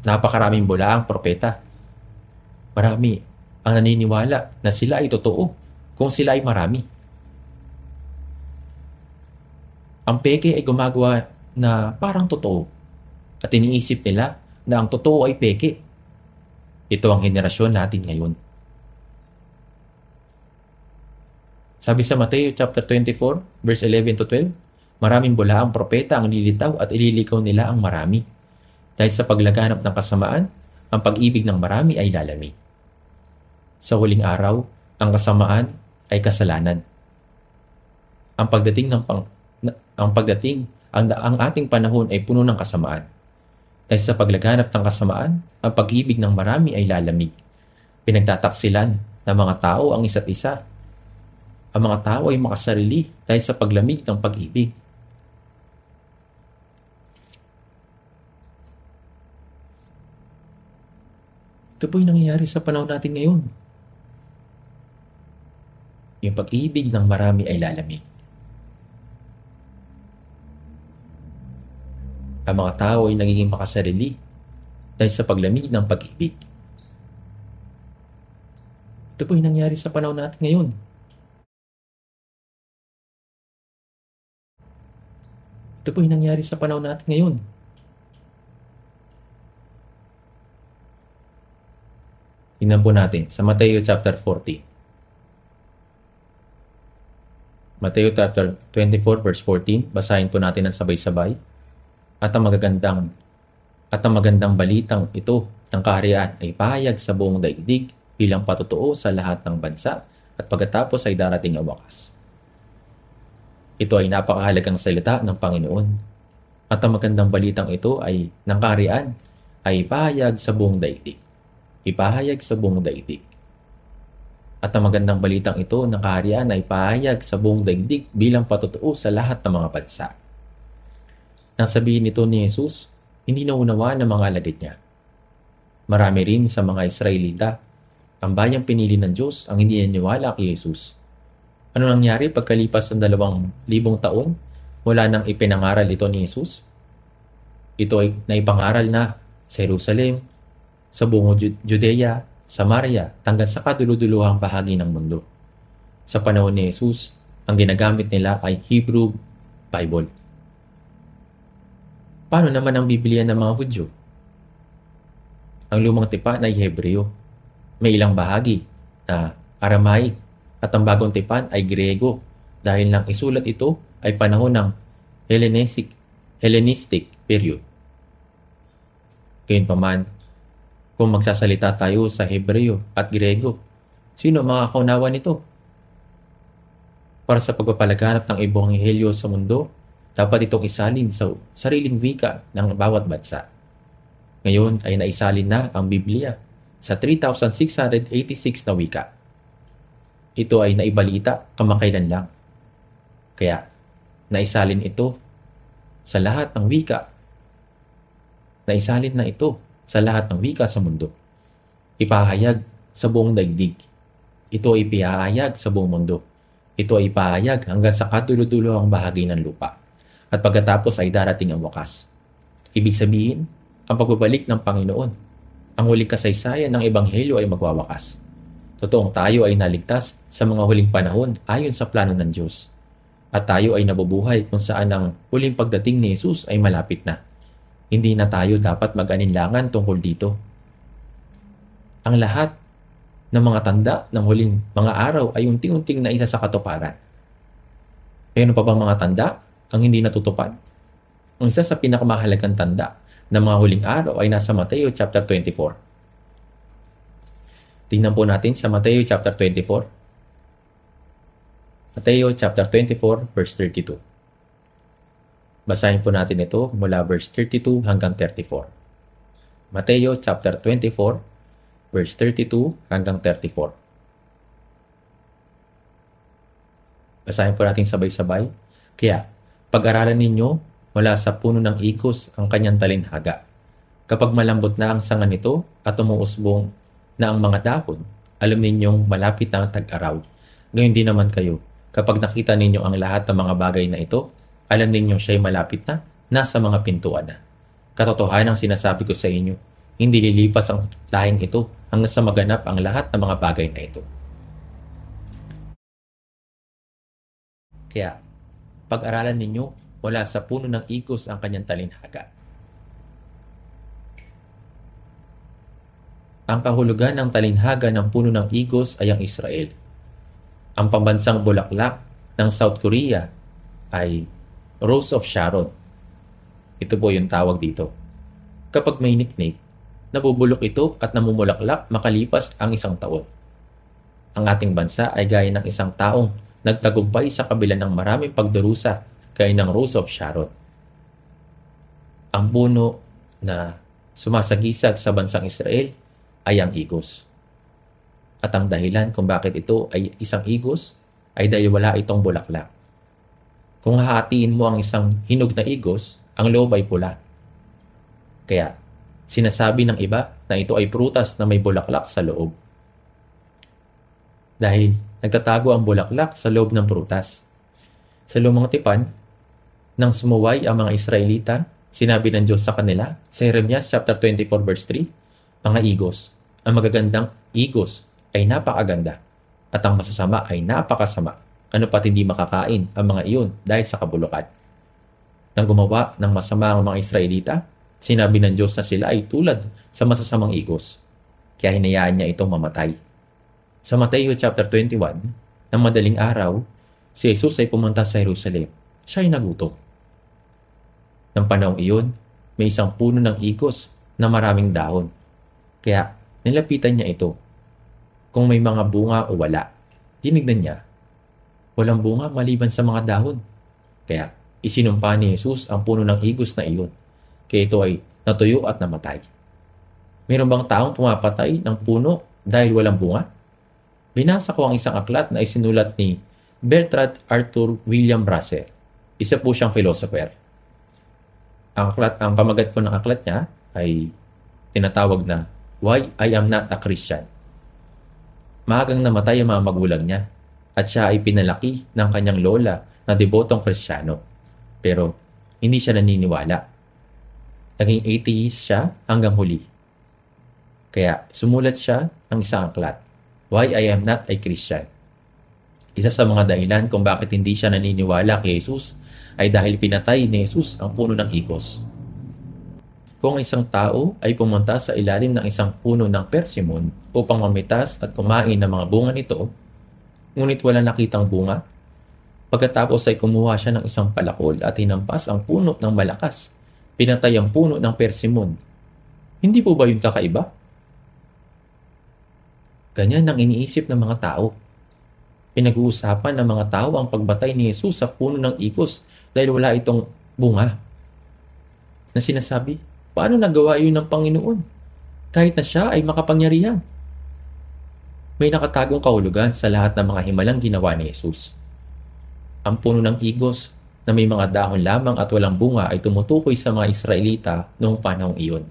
Napakaraming bulaang propeta. Marami ang naniniwala na sila ay totoo kung sila ay marami. Ang peke ay gumagawa na parang totoo at iniisip nila na ang totoo ay peke. Ito ang henerasyon natin ngayon. Sabi sa Mateo chapter 24 verse 11 to 12, maraming bulaang propeta ang lilitaw at ililigaw nila ang marami. Dahil sa paglaganap ng kasamaan, ang pag-ibig ng marami ay lalamig. Sa huling araw, ang kasamaan ay kasalanan. Ang ating panahon ay puno ng kasamaan. Dahil sa paglaganap ng kasamaan, ang pag-ibig ng marami ay lalamig. Pinagtataksilan ng mga tao ang isa't isa. Ang mga tao ay makasarili dahil sa paglamig ng pag-ibig. Ito po yung nangyayari sa panahon natin ngayon. Yung pag-ibig ng marami ay lalamig. Ang mga tao ay nagiging makasarili dahil sa paglamig ng pag-ibig. Ito po yung nangyayari sa panahon natin ngayon. Ito po yung nangyayari sa panahon natin ngayon. Tingnan po natin sa Mateo chapter 40. Mateo chapter 24 verse 14. Basahin po natin ang sabay-sabay. At ang magandang balitang ito ng kaharian ay pahayag sa buong daigdig bilang patotoo sa lahat ng bansa at pagkatapos ay darating ang wakas. Ito ay napakahalagang salita ng Panginoon. At ang magandang balitang ito ay ng kaharian ay ipahayag sa buong daigdig. Ipahayag sa buong daigdig. At ang magandang balitang ito ng kaharian ay ipahayag sa buong daigdig bilang patutuo sa lahat ng mga bansa. Nang sabihin nito ni Jesus, hindi naunawaan ng mga alagad niya. Marami rin sa mga Israelita, ang bayang pinili ng Diyos ang hindi naniwala kay Jesus. Ano nangyari pagkalipas ng 2,000 taon? Wala nang ipinangaral ito ni Jesus. Ito ay naipangaral na sa Jerusalem, sa buong Judea, Samaria, hanggang sa kaduluduluhang bahagi ng mundo. Sa panahon ni Jesus, ang ginagamit nila ay Hebrew Bible. Paano naman ang Biblia ng mga Hudyo? Ang lumang tipan ay Hebreo. May ilang bahagi na Aramaic at ang bagong tipan ay Griego dahil nang isulat ito ay panahon ng Hellenistic period. Gayunpaman, kung magsasalita tayo sa Hebreo at Griego, sino makakaunawa nito? Para sa pagpapalaganap ng ebanghelyo sa mundo, dapat itong isalin sa sariling wika ng bawat bansa. Ngayon ay naisalin na ang Biblia sa 3,686 na wika. Ito ay naibalita kamakailan lang. Kaya, naisalin ito sa lahat ng wika. Naisalin na ito sa lahat ng wika sa mundo. Ipahayag sa buong daigdig. Ito ay ipahayag sa buong mundo. Ito ay ipahayag hanggang sa kaduluduluhang bahagi ng lupa. At pagkatapos ay darating ang wakas. Ibig sabihin, ang pagbabalik ng Panginoon. Ang huling kasaysayan ng Ebanghelyo ay magwawakas. Totoong tayo ay naligtas sa mga huling panahon ayon sa plano ng Diyos. At tayo ay nabubuhay kung saan ang huling pagdating ni Jesus ay malapit na. Hindi na tayo dapat mag-alinlangan tungkol dito. Ang lahat ng mga tanda ng huling mga araw ay unti-unting naisa sa katuparan. Mayroon pa bang mga tanda ang hindi natutupad? Ang isa sa pinakamahalagang tanda ng mga huling araw ay nasa Mateo chapter 24. Tingnan po natin sa Mateo chapter 24. Mateo chapter 24 verse 32. Basahin po natin ito mula verse 32 hanggang 34. Mateo chapter 24 verse 32 hanggang 34. Basahin po natin sabay-sabay. Kaya, pag-aralan ninyo mula sa puno ng igos ang kanyang talinhaga. Kapag malambot na ang sanga nito at umuusbong na ang mga dahon, alam ninyong malapit na ang tag-araw. Gayon din naman kayo. Kapag nakita ninyo ang lahat ng mga bagay na ito, alam ninyong siya'y malapit na, nasa mga pintuan na. Katotohanan ang sinasabi ko sa inyo, hindi lilipas ang lahing ito hanggang sa maganap ang lahat ng mga bagay na ito. Kaya, pag-aralan ninyo mula sa puno ng igos ang kanyang talinhaga. Ang kahulugan ng talinhaga ng puno ng igos ay ang Israel. Ang pambansang bulaklak ng South Korea ay Rose of Sharon. Ito po yung tawag dito. Kapag may niknik, nabubulok ito at namumulaklak makalipas ang isang taon. Ang ating bansa ay gaya ng isang taong nagtagumpay sa kabila ng maraming pagdurusa gaya ng Rose of Sharon. Ang puno na sumasagisag sa bansang Israel ay ang igos. At ang dahilan kung bakit ito ay isang igos ay dahil wala itong bulaklak. Kung hahatiin mo ang isang hinog na igos, ang loob ay pula. Kaya, sinasabi ng iba na ito ay prutas na may bulaklak sa loob. Dahil nagtatago ang bulaklak sa loob ng prutas. Sa lumang tipan, nang sumuway ang mga Israelita, sinabi ng Diyos sa kanila, sa Jeremias chapter 24 verse 3, mga igos, ang magagandang igos ay napakaganda at ang masasama ay napakasama. Ano pat hindi makakain ang mga iyon dahil sa kabulukan. Nang gumawa ng masama ang mga Israelita, sinabi ng Diyos na sila ay tulad sa masasamang igos. Kaya hinayaan niya itong mamatay. Sa Mateo chapter 21, ng madaling araw, si Jesus ay pumunta sa Jerusalem. Siya ay nagutom. Nang panahong iyon, may isang puno ng igos na maraming dahon. Kaya nilapitan niya ito kung may mga bunga o wala. tinignan niya, walang bunga maliban sa mga dahon. Kaya isinumpa ni Jesus ang puno ng higos na iyon. Kaya ito ay natuyo at namatay. Mayroon bang taong pumapatay ng puno dahil walang bunga? Binasa ko ang isang aklat na isinulat ni Bertrand Arthur William Russell. Isa po siyang philosopher. Ang pamagat po ng aklat niya ay tinatawag na Why I Am Not a Christian. Maagang namatay ang mga magulang niya at siya ay pinalaki ng kanyang lola na debotong Kristiyano. Pero hindi siya naniniwala. Naging atheist siya hanggang huli. Kaya sumulat siya ng isang aklat, Why I Am Not a Christian. Isa sa mga dahilan kung bakit hindi siya naniniwala kay Jesus ay dahil pinatay ni Jesus ang puno ng higos. Kung isang tao ay pumunta sa ilalim ng isang puno ng persimmon upang mamitas at kumain ng mga bunga nito, ngunit wala nakitang bunga, pagkatapos ay kumuha siya ng isang palakol at hinampas ang puno ng malakas, pinatay ang puno ng persimmon. Hindi po ba yun kakaiba? Ganyan ang iniisip ng mga tao. Pinag-uusapan ng mga tao ang pagbatay ni Jesus sa puno ng higos dahil wala itong bunga. Na sinasabi, paano nagawa yun ng Panginoon? Kahit na siya ay makapangyarihan. May nakatagong kahulugan sa lahat ng mga himalang ginawa ni Jesus. Ang puno ng higos na may mga dahon lamang at walang bunga ay tumutukoy sa mga Israelita noong panahong iyon.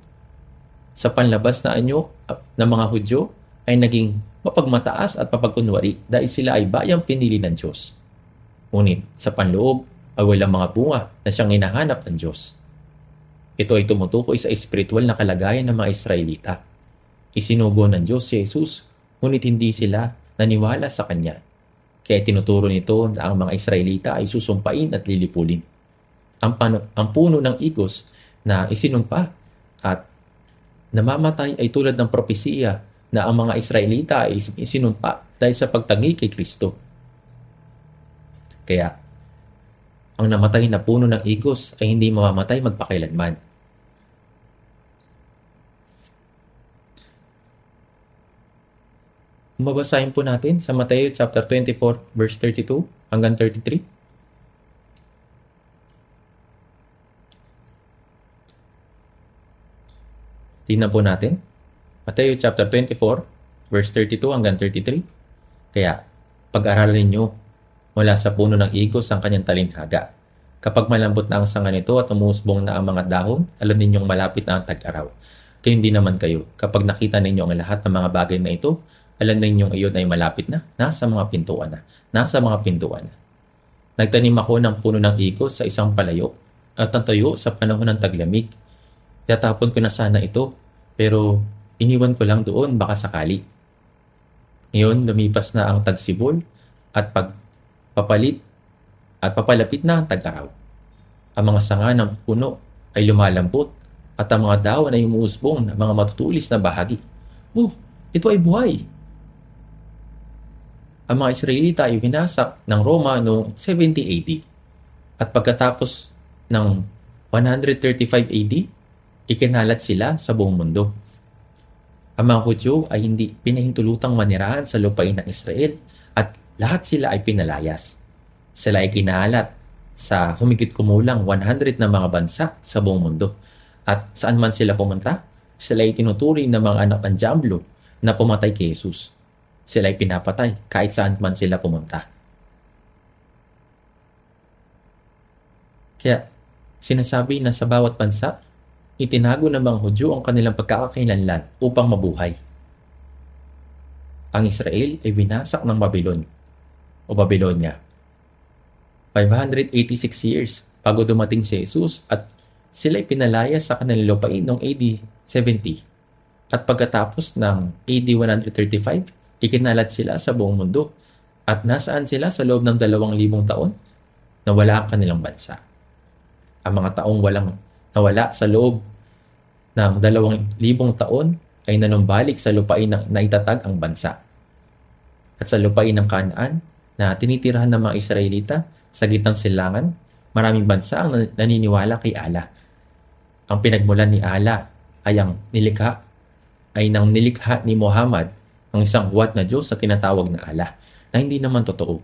Sa panlabas na anyo ng mga Hudyo ay naging mapagmataas at mapagkunwari dahil sila ay bayang pinili ng Diyos. Ngunit sa panloob ay walang mga bunga na siyang hinahanap ng Diyos. Ito ay tumutukoy sa espiritual na kalagayan ng mga Israelita. Isinugo ng Diyos si Jesus, ngunit hindi sila naniwala sa Kanya. Kaya tinuturo nito na ang mga Israelita ay susumpain at lilipulin. Ang puno ng higos na isinumpa at namamatay ay tulad ng propesiya na ang mga Israelita ay isinumpa dahil sa pagtangi kay Kristo. Kaya, ang namatay na puno ng higos ay hindi mamamatay magpakailanman. Mabasahin po natin sa Mateo chapter 24 verse 32 hanggang 33. Tingnan po natin. Mateo chapter 24 verse 32 hanggang 33. Kaya, pag-aralan ninyo mula sa puno ng higos ang kanyang talinhaga. Kapag malambot na ang sanga nito at umusbong na ang mga dahon, alam ninyong malapit na ang tag-araw. Kaya hindi naman kayo. Kapag nakita ninyo ang lahat ng mga bagay na ito, alam ninyong iyon ay malapit na, nasa mga pintuan na. Nagtanim ako ng puno ng higos sa isang palayo at natayo sa panahon ng taglamig. Tatapon ko na sana ito, pero iniwan ko lang doon baka sakali. Ngayon, lumipas na ang tagsibol at papalapit na ang tag-araw. Ang mga sanga ng puno ay lumalambot at ang mga dahon ay umuusbong ng mga matutulis na bahagi. Ito ay buhay! Ang mga Israelita ay winasak ng Roma noong 70 AD at pagkatapos ng 135 AD, ikinalat sila sa buong mundo. Ang mga Hudyo ay hindi pinahintulutang manirahan sa lupain ng Israel at lahat sila ay pinalayas. Sila ay kinalat sa humigit kumulang 100 na mga bansa sa buong mundo. At saan man sila pumunta, sila ay tinuturing ng mga anak ng Diablo na pumatay kay Jesus. Sila ay pinapatay kahit saan man sila pumunta. Kaya sinasabi na sa bawat bansa, itinago ng mga Hudyo ang kanilang pagkakakilanlan upang mabuhay. Ang Israel ay winasak ng Babylon o Babylonia. 586 years bago dumating si Jesus at sila ay pinalaya sa kanilang lupain noong AD 70. At pagkatapos ng AD 135, ikinalat sila sa buong mundo. At nasaan sila sa loob ng 2,000 taon? Nawala ang kanilang bansa. Ang mga taong nawala sa loob ng 2,000 taon ay nanumbalik sa lupain na itatag ang bansa. At sa lupain ng Kanaan na tinitirahan ng mga Israelita sa gitnang silangan, maraming bansa ang naniniwala kay Allah. Ang pinagmulan ni Allah ay nang nilikha ni Muhammad, ang isang huwad na Diyos sa tinatawag na Allah. na hindi naman totoo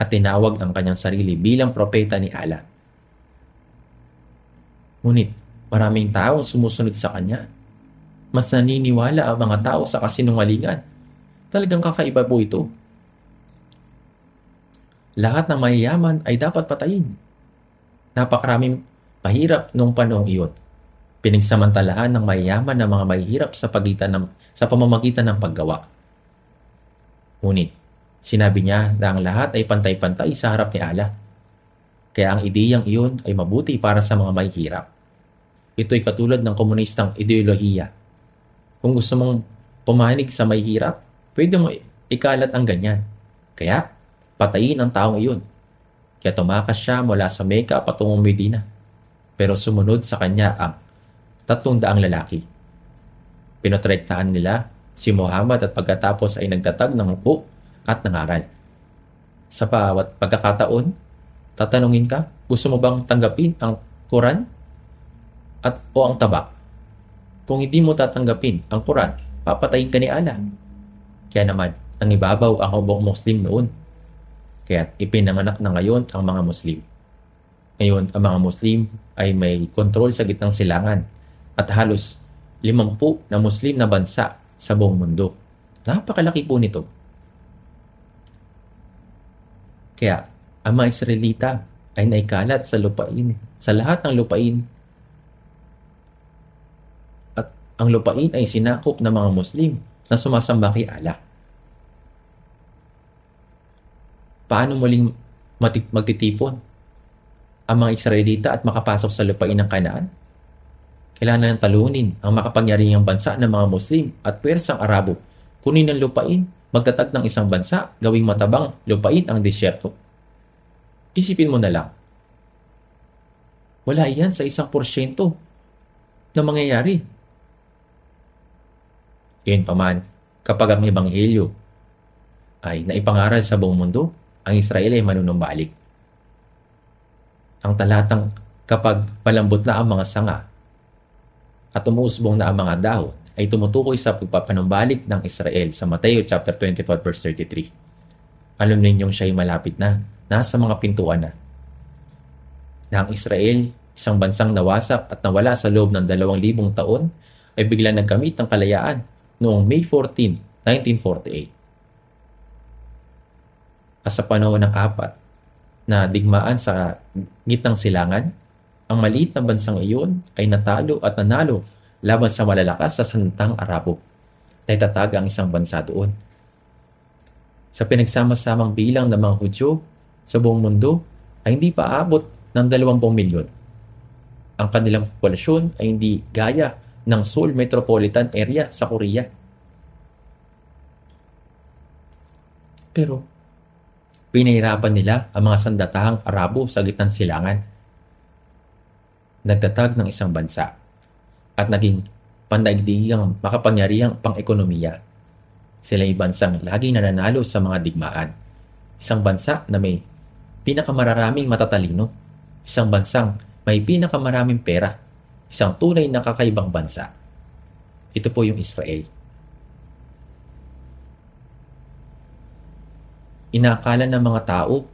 at tinawag ang kanyang sarili bilang propeta ni Allah. Ngunit maraming tao ang sumusunod sa kanya. Mas naniniwala ang mga tao sa kasinungalingan. Talagang kakaiba po ito. Lahat ng mayayaman ay dapat patayin. Napakaraming mahirap noong panahong iyon. Pinagsamantalahan ng mayayaman ng mga mahihirap sa pamamagitan ng paggawa. Ngunit, sinabi niya na ang lahat ay pantay-pantay sa harap ni Allah. Kaya ang ideyang iyon ay mabuti para sa mga mahihirap. Ito ay katulad ng komunistang ideolohiya. Kung gusto mong pumanig sa mahihirap, pwede mo ikalat ang ganyan. Kaya, patayin ang taong iyon. Kaya tumakas siya mula sa Mecca patungong Medina. Pero sumunod sa kanya ang 300 lalaki. Pinotrektahan nila si Muhammad at pagkatapos ay nagtatag ng hukbo at nangaral. Sa bawat pagkakataon, tatanungin ka, gusto mo bang tanggapin ang Quran o ang tabak? Kung hindi mo tatanggapin ang Quran, papatayin ka ni Allah. Kaya naman, nangibabaw ang hubong Muslim noon. Kaya ipinanganak na ngayon ang mga Muslim. Ngayon, ang mga Muslim ay may kontrol sa gitnang silangan at halos 50 na Muslim na bansa sa buong mundo. Napakalaki po nito. Kaya, ang mga Israelita ay naikalat sa lupain, sa lahat ng lupain. At ang lupain ay sinakop ng mga Muslim na sumasamba kay Allah. Paano muling magtitipon ang mga Israelita at makapasok sa lupain ng Kanaan? Kailangan ng talunin ang makapangyarihang bansa ng mga Muslim at pwersang Arabo. Kunin ang lupain, magtatag ng isang bansa, gawing matabang lupain ang disyerto. Isipin mo na lang. Wala iyan sa 1% na mangyayari. Ngayon pa man, kapag ang Ebanghelyo ay naipangaral sa buong mundo, ang Israel ay manunumbalik. Ang talatang kapag palambot na ang mga sanga at umuusbong na ang mga dahon ay tumutukoy sa pagpapanumbalik ng Israel sa Mateo chapter 24 verse 33. Alam ninyong siya'y malapit na, nasa mga pintuan na. Na ang Israel, isang bansang nawasak at nawala sa loob ng 2,000 taon, ay bigla nagkamit ng kalayaan noong May 14, 1948. At sa panahon ng 4 na digmaan sa gitnang silangan, ang maliit na bansang iyon ay natalo at nanalo laban sa malalakas sa sandang Arabo. Naitatag ang isang bansa doon. Sa pinagsama-samang bilang ng mga Hudyo sa buong mundo ay hindi pa aabot ng 20 milyon. Ang kanilang populasyon ay hindi gaya ng Seoul Metropolitan Area sa Korea. Pero, pinahirapan nila ang mga sandatahang Arabo sa gitnang silangan. Nagtatag ng isang bansa at naging pandaigdigang makapangyarihang pang-ekonomiya. Sila ay bansang laging nananalo sa mga digmaan. Isang bansa na may pinakamararaming matatalino. Isang bansang may pinakamaraming pera. Isang tunay na kakaibang bansa. Ito po yung Israel. Inaakala ng mga tao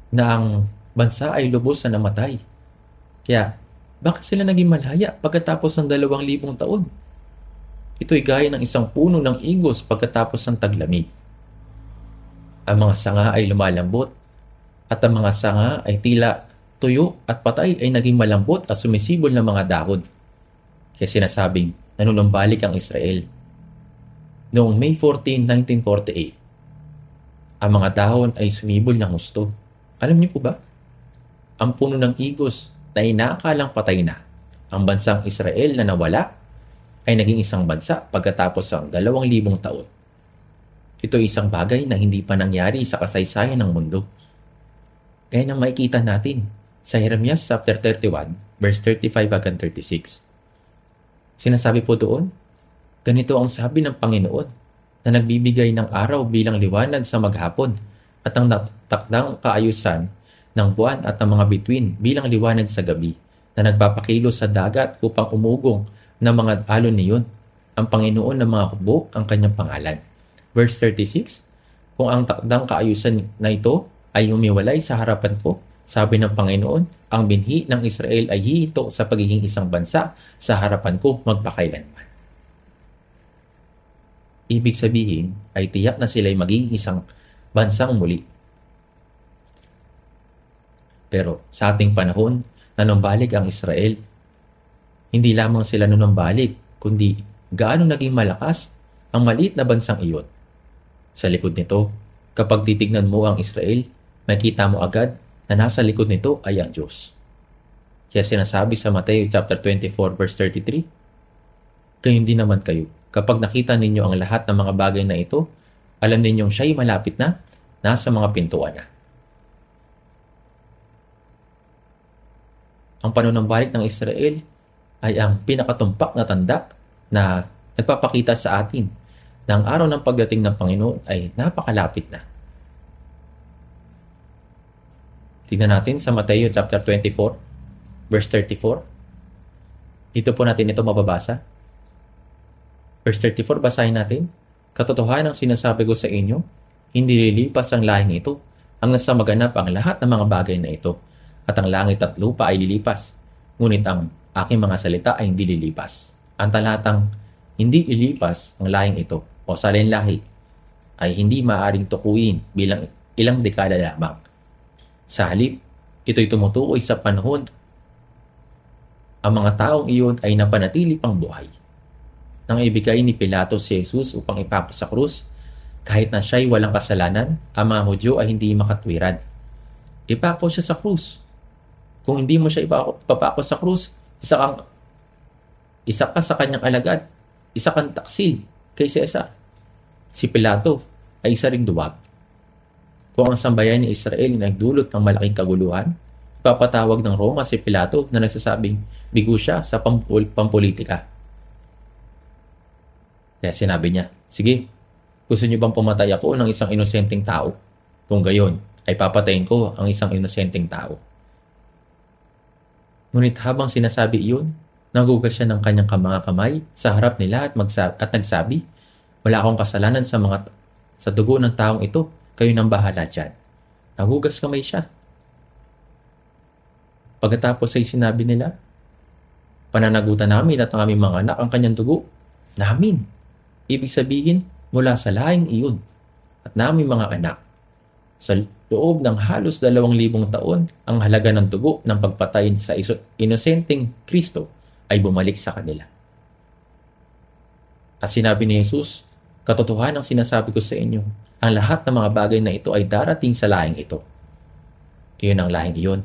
na ang bansa ay lubos na namatay. Kaya, bakit sila naging malaya pagkatapos ng 2,000 taon? Ito'y gaya ng isang puno ng igos pagkatapos ng taglamig. Ang mga sanga ay lumalambot at ang mga sanga ay tila tuyo at patay ay naging malambot at sumisibol ng mga dahon. Kaya sinasabing nanunumbalik ang Israel. Noong May 14, 1948, ang mga dahon ay sumibol ng husto. Alam niyo po ba? Ang puno ng igos na inaakalang patay na, ang bansang Israel na nawala, ay naging isang bansa pagkatapos ng 2,000 taon. Ito ay isang bagay na hindi pa nangyari sa kasaysayan ng mundo. Kaya nang makikita natin sa Jeremias chapter 31, verse 35 hanggang 36. Sinasabi po doon, ganito ang sabi ng Panginoon na nagbibigay ng araw bilang liwanag sa maghapon at ang takdang kaayusan ng buwan at ng mga bituin bilang liwanag sa gabi na nagpapakilo sa dagat upang umugong ng mga alon niyon. Ang Panginoon ng mga hukbo ang kanyang pangalan. Verse 36, kung ang takdang kaayusan na ito ay umiwalay sa harapan ko, sabi ng Panginoon, ang binhi ng Israel ay hihito sa pagiging isang bansa sa harapan ko magpakailanman. Ibig sabihin ay tiyak na sila ay magiging isang bansang muli. Pero sa ating panahon, nanumbalik ang Israel. Hindi lamang sila nanumbalik, kundi gaano naging malakas ang maliit na bansang iyon. Sa likod nito, kapag titignan mo ang Israel, makita mo agad na nasa likod nito ay ang Diyos. Kaya sinasabi sa Mateo chapter 24 verse 33, "Gayon din naman kayo, kapag nakita ninyo ang lahat ng mga bagay na ito, alam ninyong siya'y malapit na, nasa mga pintuan na." Ang panunambalik ng Israel ay ang pinakatumpak na tanda na nagpapakita sa atin na ang araw ng pagdating ng Panginoon ay napakalapit na. Tingnan natin sa Mateo chapter 24, verse 34. Dito po natin ito mababasa. Verse 34, basahin natin. "Katotohanan ang sinasabi ko sa inyo, hindi lilipas ang lahing ito hanggang sa maganap ang lahat ng mga bagay na ito. At ang langit at lupa ay lilipas, ngunit ang aking mga salita ay hindi lilipas." Ang talatang hindi lilipas ang lahing ito o salinlahi ay hindi maaaring tukuyin bilang ilang dekada lamang. Sa halip, ito'y tumutukoy sa panahon ang mga taong iyon ay napanatili pang buhay. Nang ibigay ni Pilato si Jesus upang ipako sa krus, kahit na siya'y walang kasalanan, ang mga Hudyo ay hindi makatwiran. Ipako siya sa krus. Kung hindi mo siya ipapako sa krus, isa ka sa kanyang alagad, isa kang taksil kay Cesar. Si Pilato ay isa ring duwag. Kung ang sambayan ni Israel ay nagdulot ng malaking kaguluhan, ipapatawag ng Roma si Pilato na nagsasabing bigo siya sa pampolitika. Kaya sinabi niya, "Sige, gusto niyo bang pumatay ako ng isang inosenteng tao? Kung gayon, ay papatayin ko ang isang inosenteng tao." Ngunit habang sinasabi iyon, nagugas siya ng kanyang mga kamay sa harap nila at nagsabi, "Wala akong kasalanan sa dugo ng taong ito, kayo nang bahala dyan." Nagugas kamay siya. Pagkatapos ay sinabi nila, "Pananagutan namin at ang aming mga anak ang kanyang dugo." Namin. Ibig sabihin, mula sa lahing iyon at naming mga anak. Sa loob ng halos 2,000 taon, ang halaga ng dugo ng pagpatay sa inosenteng Kristo ay bumalik sa kanila. At sinabi ni Jesus, "Katotohanan ang sinasabi ko sa inyo, ang lahat ng mga bagay na ito ay darating sa lahing ito." Iyon ang lahing iyon,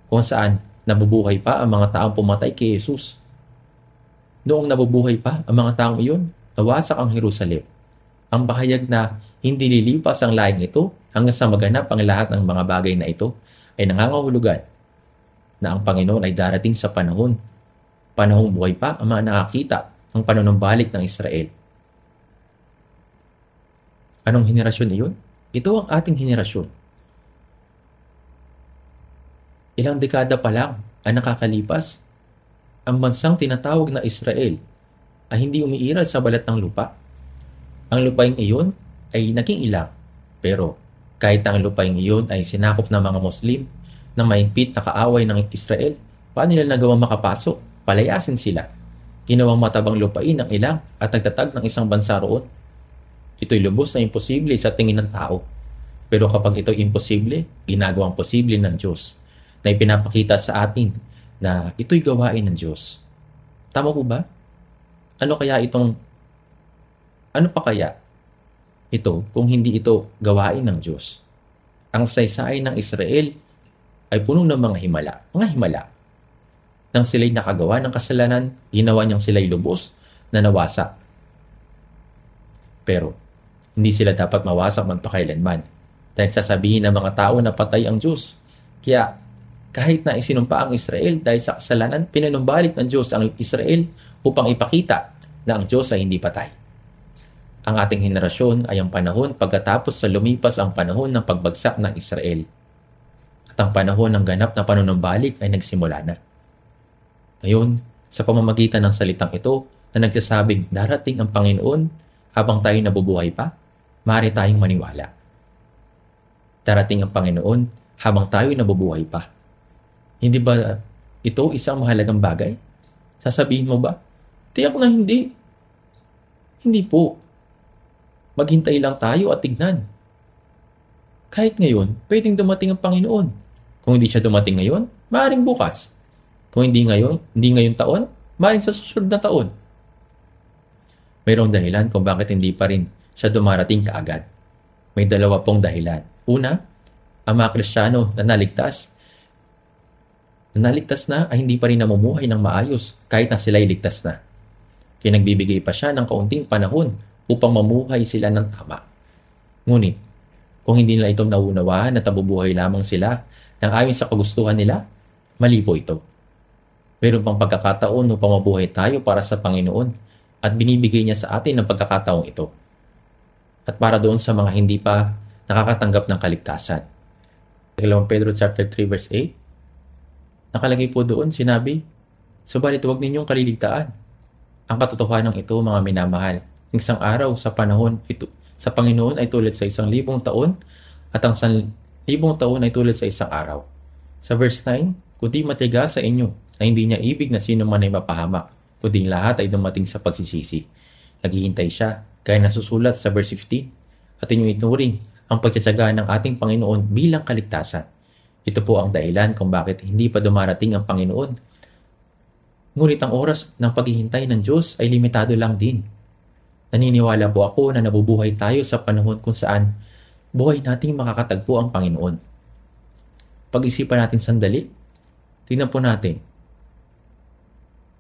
kung saan nabubuhay pa ang mga taong pumatay kay Jesus. Noong nabubuhay pa ang mga taong iyon, nawasak ang Jerusalem. Ang pahayag na hindi lilipas ang lahing ito hanggang sa maganap ang lahat ng mga bagay na ito ay nangangahulugan na ang Panginoon ay darating sa panahong buhay pa ang mga nakakita ng panunumbalik ng Israel. Anong henerasyon iyon? Ito ang ating henerasyon. Ilang dekada pa lang ang nakakalipas, ang bansang tinatawag na Israel ay hindi umiiral sa balat ng lupa. Ang lupaing iyon ay naging ilang, pero kahit ang lupaing iyon ay sinakop ng mga Muslim na mahigpit na kaaway ng Israel, paano nila nagawang makapasok? Palayasin sila. Ginawang matabang lupain ng ilang at nagtatag ng isang bansa roon. Ito'y lubos na imposible sa tingin ng tao. Pero kapag ito'y imposible, ginagawang posible ng Diyos na ipinapakita sa atin na ito'y gawain ng Diyos. Tama po ba? Ano pa kaya ito kung hindi ito gawain ng Diyos? Ang kasaysayan ng Israel ay puno ng mga himala. Nang sila'y nakagawa ng kasalanan, ginawa niyang sila'y lubos na nawasak. Pero, hindi sila dapat mawasak magpakailanman dahil sasabihin ng mga tao na patay ang Diyos. Kaya, kahit na isinumpa ang Israel dahil sa kasalanan, pinanumbalik ng Diyos ang Israel upang ipakita na ang Diyos ay hindi patay. Ang ating henerasyon ay ang panahon pagkatapos sa lumipas ang panahon ng pagbagsak ng Israel. At ang panahon ng ganap na panunumbalik ay nagsimula na. Ngayon, sa pamamagitan ng salitang ito na nagsasabing darating ang Panginoon habang tayo nabubuhay pa, maaari tayong maniwala darating ang Panginoon habang tayo nabubuhay pa. Hindi ba ito isang mahalagang bagay? Sasabihin mo ba, tiyak na hindi. Hindi po. Maghintay lang tayo at tignan. Kahit ngayon, pwedeng dumating ang Panginoon. Kung hindi siya dumating ngayon, maaaring bukas. Kung hindi ngayon taon, maaaring sa susunod na taon. Mayroong dahilan kung bakit hindi pa rin siya dumarating kaagad. May dalawa pong dahilan. Una, ang mga Kristiyano na naligtas na ay hindi pa rin namumuhay ng maayos kahit na sila'y ligtas na. Kaya nagbibigay pa siya ng kaunting panahon upang mamuhay sila ng tama. Ngunit, kung hindi nila ito nauunawaan at nabubuhay lamang sila nang ayon sa kagustuhan nila, mali po ito. Meron pang pagkakataon upang mabuhay tayo para sa Panginoon at binibigay niya sa atin ang pagkakataong ito. At para doon sa mga hindi pa nakakatanggap ng kaligtasan. 2 Pedro chapter 3 verse 8, nakalagay po doon, sinabi, subalit huwag ninyong kaliligtaan. Ang katotohanan ito, mga minamahal, isang araw sa panahon ito sa Panginoon ay tulad sa 1,000 taon at ang 1,000 taon ay tulad sa isang araw. Sa verse 9, kundi matigas sa inyo na hindi niya ibig na sino man ay mapahamak, kundi lahat ay dumating sa pagsisisi. Naghihintay siya, gaya na susulat sa verse 15, at inyong ituring ang pagtsatsaga ng ating Panginoon bilang kaligtasan. Ito po ang dahilan kung bakit hindi pa dumarating ang Panginoon. Ngunit ang oras ng paghihintay ng Diyos ay limitado lang din. Naniniwala po ako na nabubuhay tayo sa panahon kung saan buhay nating makakatagpo ang Panginoon. Pag-isipan natin sandali, tingnan po natin.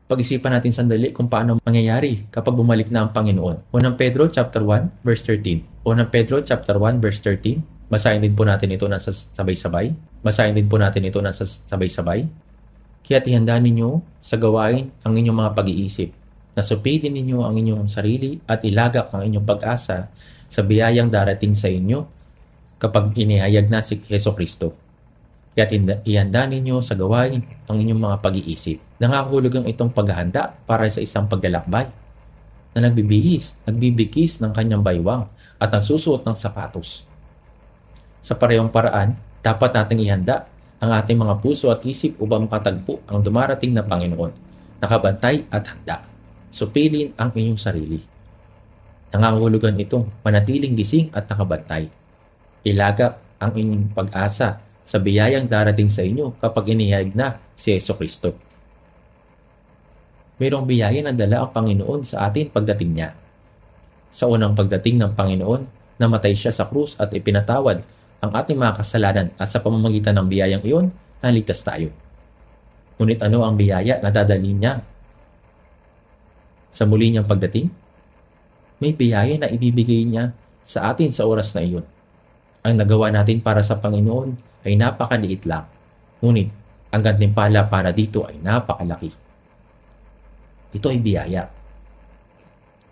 Pag-isipan natin sandali kung paano mangyayari kapag bumalik na ang Panginoon. 1 Pedro chapter 1 verse 13. 1 Pedro chapter 1 verse 13. Basahin din po natin ito ng sabay-sabay. Kaya tihandaan ninyo sa gawain ang inyong mga pag-iisip, na supilin ninyo ang inyong sarili at ilagak ang inyong pag-asa sa biyayang darating sa inyo kapag inihayag na si Jesucristo. Kaya ihanda ninyo sa gawain ang inyong mga pag-iisip. Nangahulugang itong paghahanda para sa isang paglalakbay na nagbibigis ng kanyang baywang at nagsusuot ng sapatos. Sa parehong paraan, dapat nating ihanda ang ating mga puso at isip upang makatagpo ang dumarating na Panginoon, nakabantay at handa. Supilin ang inyong sarili. Nangangahulugan itong manatiling gising at nakabantay. Ilagak ang inyong pag-asa sa biyayang darating sa inyo kapag inihayag na si Jesucristo. Mayroong biyaya na dala ang Panginoon sa atin pagdating niya. Sa unang pagdating ng Panginoon, namatay siya sa krus at ipinatawad ang ating mga kasalanan at sa pamamagitan ng biyayang iyon, naligtas tayo. Ngunit ano ang biyaya na dadalhin niya? Sa muli niyang pagdating, may biyaya na ibibigay niya sa atin sa oras na iyon. Ang nagawa natin para sa Panginoon ay napakaliit lang. Ngunit, ang gantimpala para dito ay napakalaki. Ito ay biyaya.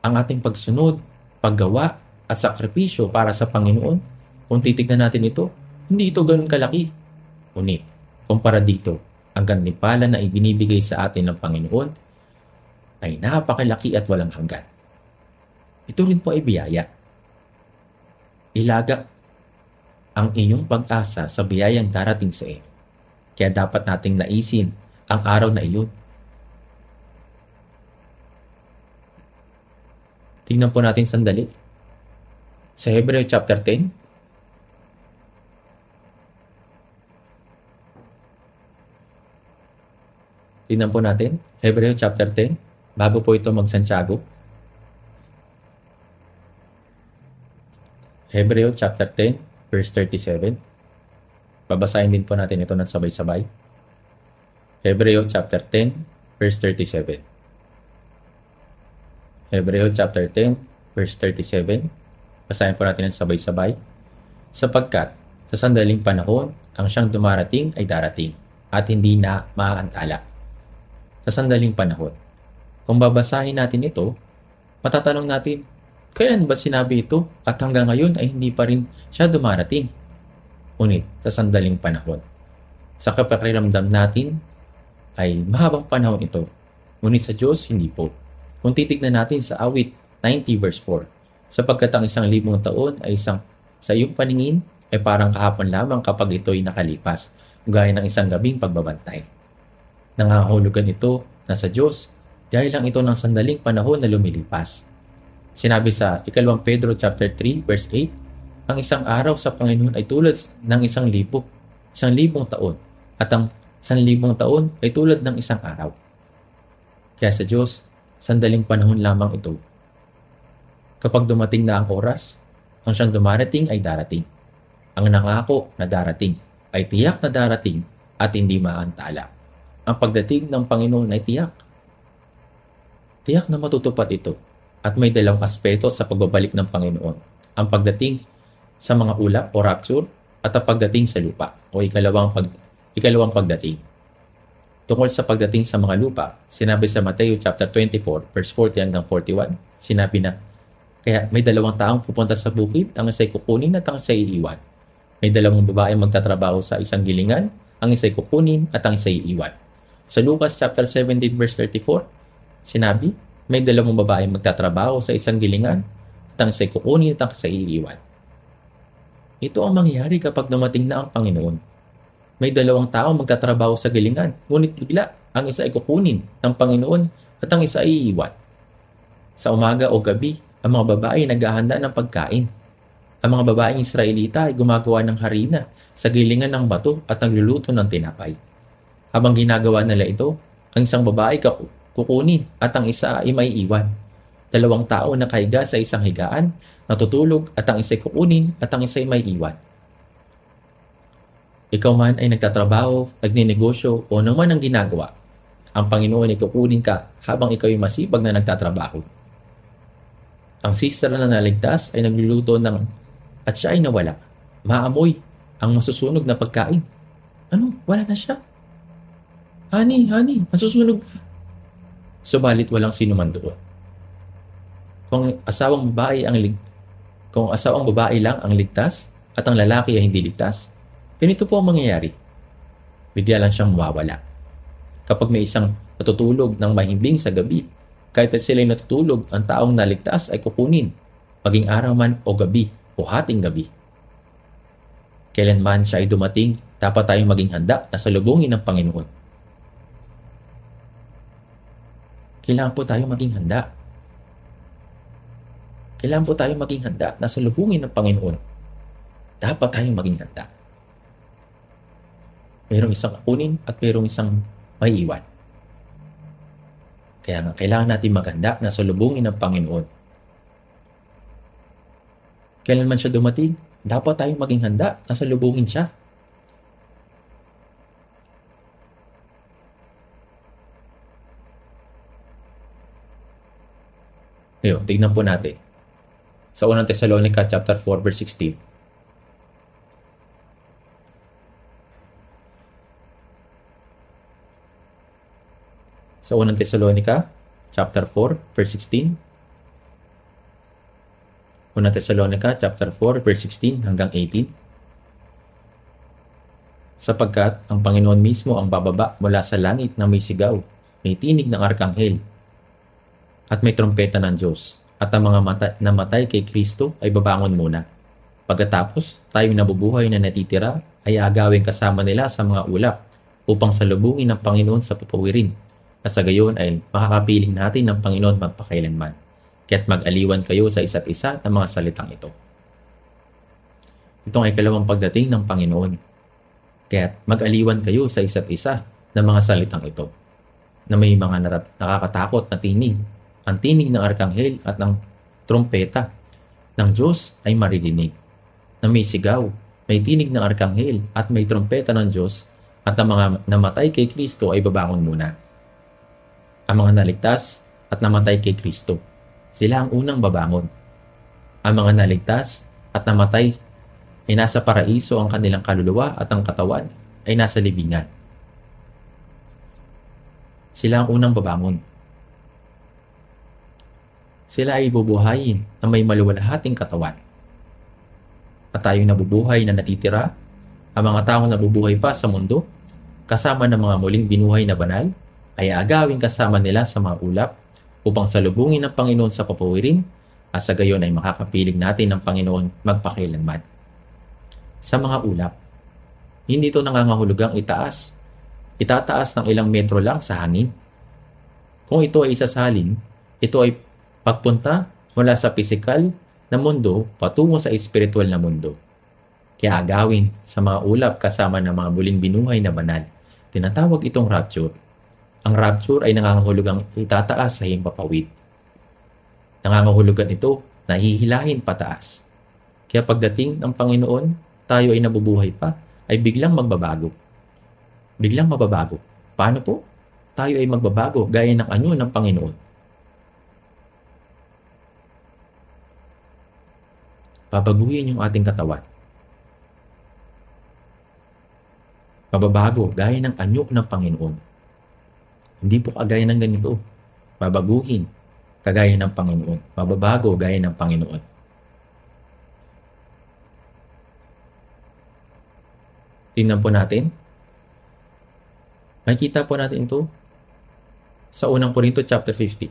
Ang ating pagsunod, paggawa, at sakripisyo para sa Panginoon, kung titignan natin ito, hindi ito ganoon kalaki. Ngunit, kumpara dito, ang gantimpala na ibinibigay sa atin ng Panginoon ay napakalaki at walang hanggan. Ito rin po ay biyaya. Ilagak ang inyong pag-asa sa biyayang darating sa inyo. Kaya dapat nating naisin ang araw na iyon. Tingnan po natin sandali. Sa Hebreo chapter 10, tingnan po natin, Hebreo chapter 10, bago po ito mag-Santiago. Hebreo chapter 10, verse 37. Babasahin din po natin ito ng sabay-sabay. Hebreo chapter 10, verse 37. Hebreo chapter 10, verse 37. Basahin po natin ng sabay-sabay. Sapagkat sa sandaling panahon, ang siyang dumarating ay darating at hindi na maaantala. Sa sandaling panahon. Kung babasahin natin ito, matatanong natin, kailan ba sinabi ito at hanggang ngayon ay hindi pa rin siya dumarating? Ngunit sa sandaling panahon. Sa kapakiramdam natin ay mahabang panahon ito. Ngunit sa Diyos, hindi po. Kung titignan natin sa awit 90 verse 4, sapagkat ang 1,000 taon ay sa iyong paningin ay parang kahapon lamang kapag ito'y nakalipas, gaya ng isang gabing pagbabantay. Nangangahulugan ito na sa Diyos, dahil lang ito ng sandaling panahon na lumilipas. Sinabi sa 2 Pedro chapter 3 verse 8, ang isang araw sa Panginoon ay tulad ng 1,000 taon, at ang 1,000 taon ay tulad ng isang araw. Kaya sa Diyos, sandaling panahon lamang ito. Kapag dumating na ang oras, ang siyang dumarating ay darating. Ang nangako na darating ay tiyak na darating at hindi maantala. Ang pagdating ng Panginoon ay tiyak. Tiyak na matutupad ito at may dalawang aspeto sa pagbabalik ng Panginoon. Ang pagdating sa mga ulap o rapture at ang pagdating sa lupa o ikalawang pagdating. Tungkol sa pagdating sa mga lupa, sinabi sa Mateo chapter 24 verse 40 hanggang 41, sinabi na, kaya may 2 taong pupunta sa bukid, ang isa'y kukunin at ang isa'y iiwan. May 2 babae magtatrabaho sa isang gilingan, ang isa'y kukunin at ang isa'y iiwan. Sa Lucas chapter 17 verse 34, sinabi, may 2 babae magtatrabaho sa isang gilingan at ang isa'y kukunin at ang isa'y iiwan. Ito ang mangyayari kapag dumating na ang Panginoon. May 2 taong magtatrabaho sa gilingan, ngunit bigla ang isa ay kukunin ng Panginoon at ang isa ay iiwan. Sa umaga o gabi, ang mga babae ay naghahanda ng pagkain. Ang mga babaeng Israelita ay gumagawa ng harina sa gilingan ng bato at nagluluto ng tinapay. Habang ginagawa nila ito, ang isang babae kukunin at ang isa ay may iwan. 2 tao na nakahiga sa isang higaan, natutulog at ang isa ay kukunin at ang isa ay may iwan. Ikaw man ay nagtatrabaho, nagninegosyo o naman ang ginagawa. Ang Panginoon ay kukunin ka habang ikaw ay masipag na nagtatrabaho. Ang sister na naligtas ay nagluluto at siya ay nawala. Maamoy ang masusunog na pagkain. Ano? Wala na siya. Honey, masusunog pa. Subalit walang sino man doon. Kung asawang babae lang ang ligtas at ang lalaki ay hindi ligtas, ganito po ang mangyayari. Bigla lang siyang mawawala. Kapag may isang natutulog ng mahimbing sa gabi, kahit at sila'y natutulog, ang taong naligtas ay kukunin, maging araw man o gabi o hating gabi. Kailanman siya ay dumating, dapat tayong maging handa na salubungin ng Panginoon. Kailangan po tayong maging handa. Kailangan po tayong maging handa na salubungin ng Panginoon. Dapat tayong maging handa. Mayroong isang kukunin at mayroong isang may iwan. Kaya nga, kailangan natin maghanda na salubungin ng Panginoon. Kailan man siya dumating, dapat tayong maging handa na salubungin siya. Ngayon, tignan po natin. Sa 1 Thessalonica chapter 4 verse 16. Sa 1 Thessalonica chapter 4 verse 16. 1 Thessalonica chapter 4 verse 16 hanggang 18. Sapagkat ang Panginoon mismo ang bababa mula sa langit na may sigaw, may tinig ng arkanghel, at may trompeta ng Diyos, at ang mga namatay kay Kristo ay babangon muna. Pagkatapos, tayong nabubuhay na natitira ay agawin kasama nila sa mga ulap upang salubungin ng Panginoon sa papawirin, at sa gayon ay makakapiling natin ng Panginoon magpakailanman. Kaya't mag-aliwan kayo sa isa't isa ng mga salitang ito. Itong ikalawang pagdating ng Panginoon. Kaya't mag-aliwan kayo sa isa't isa ng mga salitang ito, na may mga nakakatakot na tinig. Ang tinig ng arkanghel at ng trompeta ng Diyos ay maririnig. Na may sigaw, may tinig ng arkanghel at may trompeta ng Diyos, at ang mga namatay kay Kristo ay babangon muna. Ang mga naligtas at namatay kay Kristo, sila ang unang babangon. Ang mga naligtas at namatay ay nasa paraiso, ang kanilang kaluluwa at ang katawan ay nasa libingan. Sila ang unang babangon. Sila ay bubuhayin na may maluwalhating katawan. At tayong nabubuhay na natitira, ang mga taong nabubuhay pa sa mundo, kasama ng mga muling binuhay na banal, ay agawin kasama nila sa mga ulap upang salubungin ng Panginoon sa papawirin, at sa gayon ay makakapiling natin ng Panginoon magpakailanman. sa mga ulap. Hindi ito nangangahulugang itataas ng ilang metro lang sa hangin. Kung ito ay isasalin, ito ay pagpunta mula sa pisikal na mundo patungo sa espiritual na mundo. Kaya agawin sa mga ulap kasama ng mga muling binuhay na banal. Tinatawag itong rapture. Ang rapture ay nangangahulugang itataas sa himpapawid. Nangangahulugan ito na hihilahin pataas. Kaya pagdating ng Panginoon, tayo ay nabubuhay pa, ay biglang magbabago. Biglang mababago. Paano po? Tayo ay magbabago gaya ng anyo ng Panginoon. Babaguhin yung ating katawan. Mababago gaya ng anyo ng Panginoon. Hindi po kagaya ng ganito. Babaguhin kagaya ng Panginoon. Mababago gaya ng Panginoon. Tingnan po natin. Makikita po natin ito sa unang Korinto chapter 50.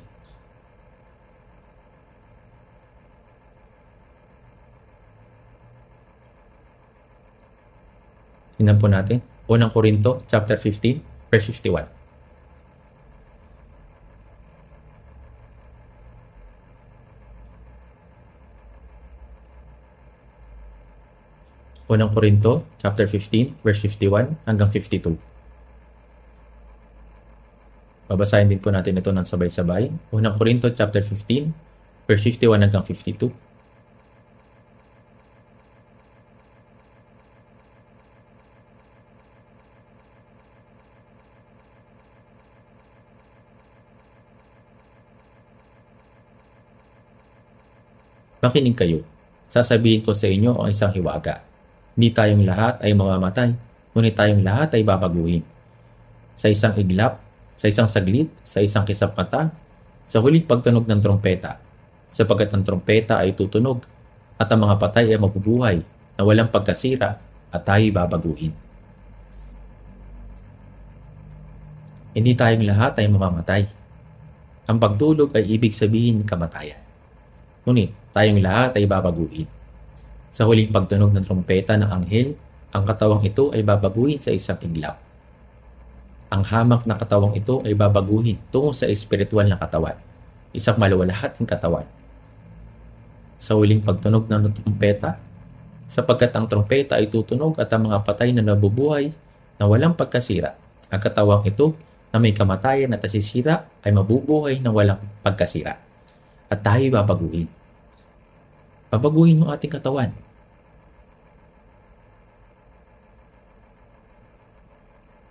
Tingnan po natin. Unang Korinto chapter 15 verse 51. Unang Korinto chapter 15 verse 51 hanggang 52. Babasahin din po natin ito ng sabay-sabay. Unang Korinto chapter 15 verse 51 hanggang 52. Makinig kayo. Sasabihin ko sa inyo ang isang hiwaga. Hindi tayong lahat ay mamamatay, ngunit tayong lahat ay babaguhin. Sa isang iglap, sa isang saglit, sa isang kisap mata, sa huling pagtunog ng trompeta, sapagkat ang trompeta ay tutunog at ang mga patay ay mabubuhay na walang pagkasira at tayo'y babaguhin. Hindi tayong lahat ay mamamatay. Ang pagtulog ay ibig sabihin kamatayan. Ngunit tayong lahat ay babaguhin. Sa huling pagtunog ng trompeta ng anghel, ang katawang ito ay babaguhin sa isang iglap. Ang hamak na katawang ito ay babaguhin tungo sa espiritual na katawan, isang maluwalhating katawan. Sa huling pagtunog ng trompeta, sapagkat ang trompeta ay tutunog at ang mga patay na nabubuhay na walang pagkasira, ang katawang ito na may kamatayan at nasisira ay mabubuhay na walang pagkasira. At tayo babaguhin. Babaguhin yung ating katawan.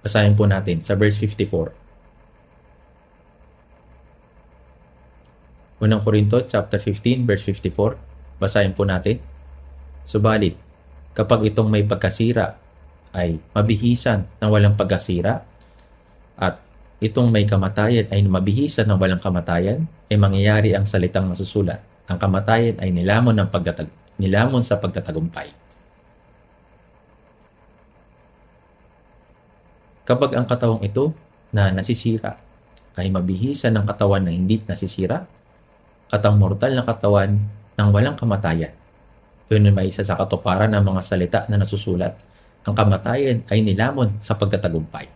Basahin po natin sa verse 54. Unang Korinto chapter 15 verse 54. Basahin po natin. Subalit, kapag itong may pagkasira ay mabihisan ng walang pagkasira at itong may kamatayan ay mabihisan ng walang kamatayan, ay mangyayari ang salitang nasusulat. Ang kamatayan ay nilamon sa pagtatagumpay. Kapag ang katawang ito na nasisira ay mabihisan ng katawan na hindi nasisira at ang mortal na katawan ng walang kamatayan, yun ay may isa sa katuparan ng mga salita na nasusulat. Ang kamatayan ay nilamon sa pagtatagumpay.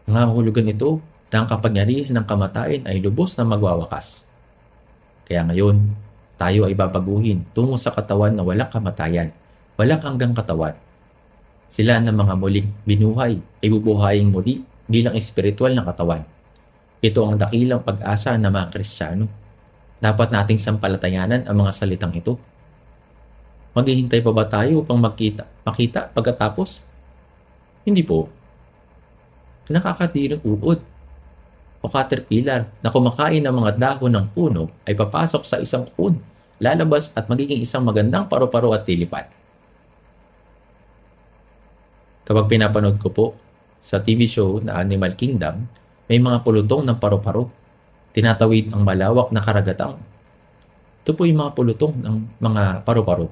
Nangangahulugan ito na ang kapangyarihan ng kamatayan ay lubos na magwawakas. Kaya ngayon, tayo ay babaguhin tungo sa katawan na walang kamatayan, walang hanggang katawan. Sila na mga muling binuhay ay bubuhayin muli bilang espiritual na katawan. Ito ang dakilang pag-asa ng mga Kristiyano. Dapat nating sampalatayanan ang mga salitang ito. Maghihintay pa ba tayo upang makita pagkatapos? Hindi po. Nakakatirang uod o caterpillar na kumakain ng mga dahon ng puno ay papasok sa isang cocoon, lalabas at magiging isang magandang paru-paro at lilipat. Kapag pinapanood ko po sa TV show na Animal Kingdom, may mga pulutong ng paru-paro. Tinatawid ang malawak na karagatan. Ito po yung mga pulutong ng mga paru-paro.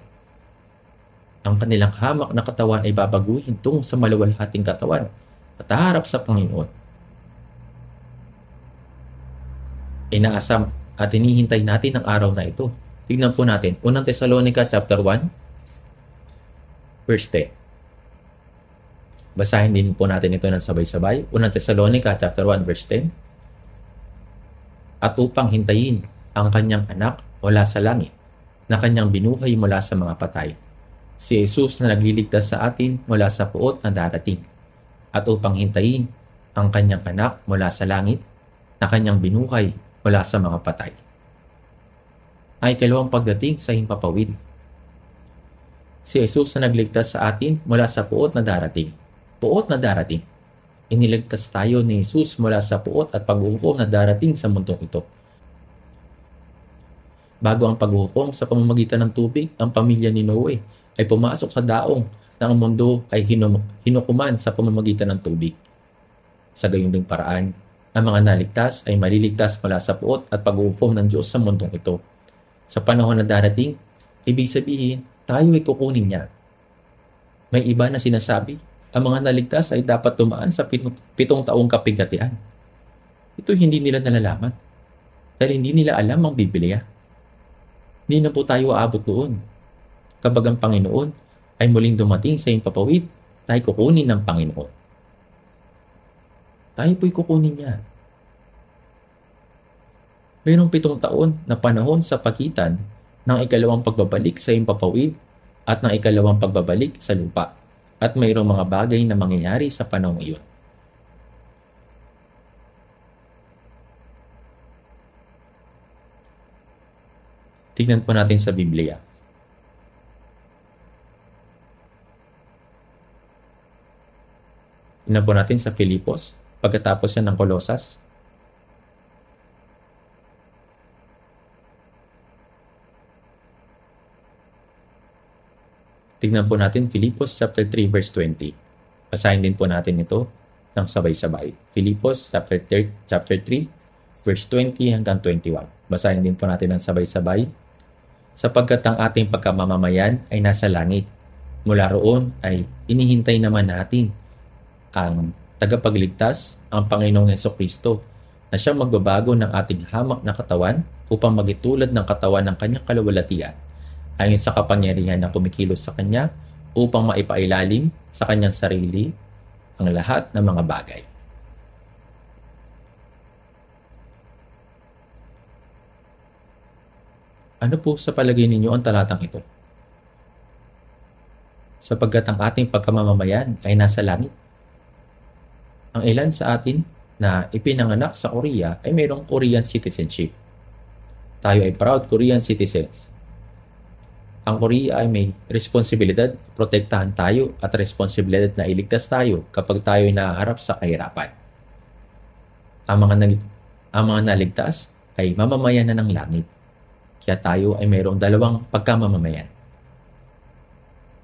Ang kanilang hamak na katawan ay babaguhin tungo sa maluwalhating katawan at haharap sa Panginoon. Inaasam at hinihintay natin ang araw na ito. Tignan po natin. Unang Tesalonica chapter 1, verse 10. Basahin din po natin ito ng sabay-sabay. Unang Tesalonica chapter 1 verse 10. At upang hintayin ang kanyang anak mula sa langit, na kanyang binuhay mula sa mga patay, si Jesus na nagliligtas sa atin mula sa puot na darating. At upang hintayin ang kanyang anak mula sa langit, na kanyang binuhay mula sa mga patay, ay ikalawang pagdating sa himpapawid. Si Jesus na nagligtas sa atin mula sa puot na darating. Puot na darating. Iniligtas tayo ni Jesus mula sa puot at paghuhukom na darating sa mundong ito. Bago ang paghuhukom sa pamamagitan ng tubig, ang pamilya ni Noe ay pumasok sa daong na ang mundo ay hinukuman sa pamamagitan ng tubig. Sa gayong ding paraan, ang mga naligtas ay maliligtas mula sa puot at paghuhukom ng Diyos sa mundong ito. Sa panahon na darating, ibig sabihin, tayo ay kukunin niya. May iba na sinasabi, ang mga naligtas ay dapat tumaan sa 7 taong kapigatian. Ito hindi nila nalalaman dahil hindi nila alam ang Biblia. Hindi na po tayo aabot doon. Kapag ang Panginoon ay muling dumating sa himpapawid, tayo kukunin ng Panginoon. Tayo po'y kukunin niya. Mayroong 7 taon na panahon sa pagitan ng ikalawang pagbabalik sa himpapawid at ng ikalawang pagbabalik sa lupa. At mayroong mga bagay na mangyayari sa panahong iyon. Tignan po natin sa Biblia. Tignan po natin sa Filipos, pagkatapos yan ng Kolosas. Tignan po natin Filipos chapter 3 verse 20. Basahin din po natin ito ng sabay-sabay. Filipos chapter 3 verse 20 hanggang 21. Basahin din po natin ng sabay-sabay. Sapagkat ang ating pagkamamamayan ay nasa langit. Mula roon ay inihintay naman natin ang tagapagligtas, ang Panginoong Hesukristo, na siyang magbabago ng ating hamak na katawan upang magitulad ng katawan ng kanyang kaluwalhatian, ayon sa kapangyarihan na kumikilos sa kanya upang maipailalim sa kanyang sarili ang lahat ng mga bagay. Ano po sa palagay ninyo ang talatang ito? Sapagkat ang ating pagkamamamayan ay nasa langit. Ang ilan sa atin na ipinanganak sa Korea ay mayroong Korean citizenship. Tayo ay proud Korean citizens. Ang Korea ay may responsibilidad, protektahan tayo at responsibilidad na iligtas tayo kapag tayo ay nahaharap sa kahirapan. Ang mga naligtas ay mamamayan na ng langit. Kaya tayo ay mayroong 2 pagkamamamayan.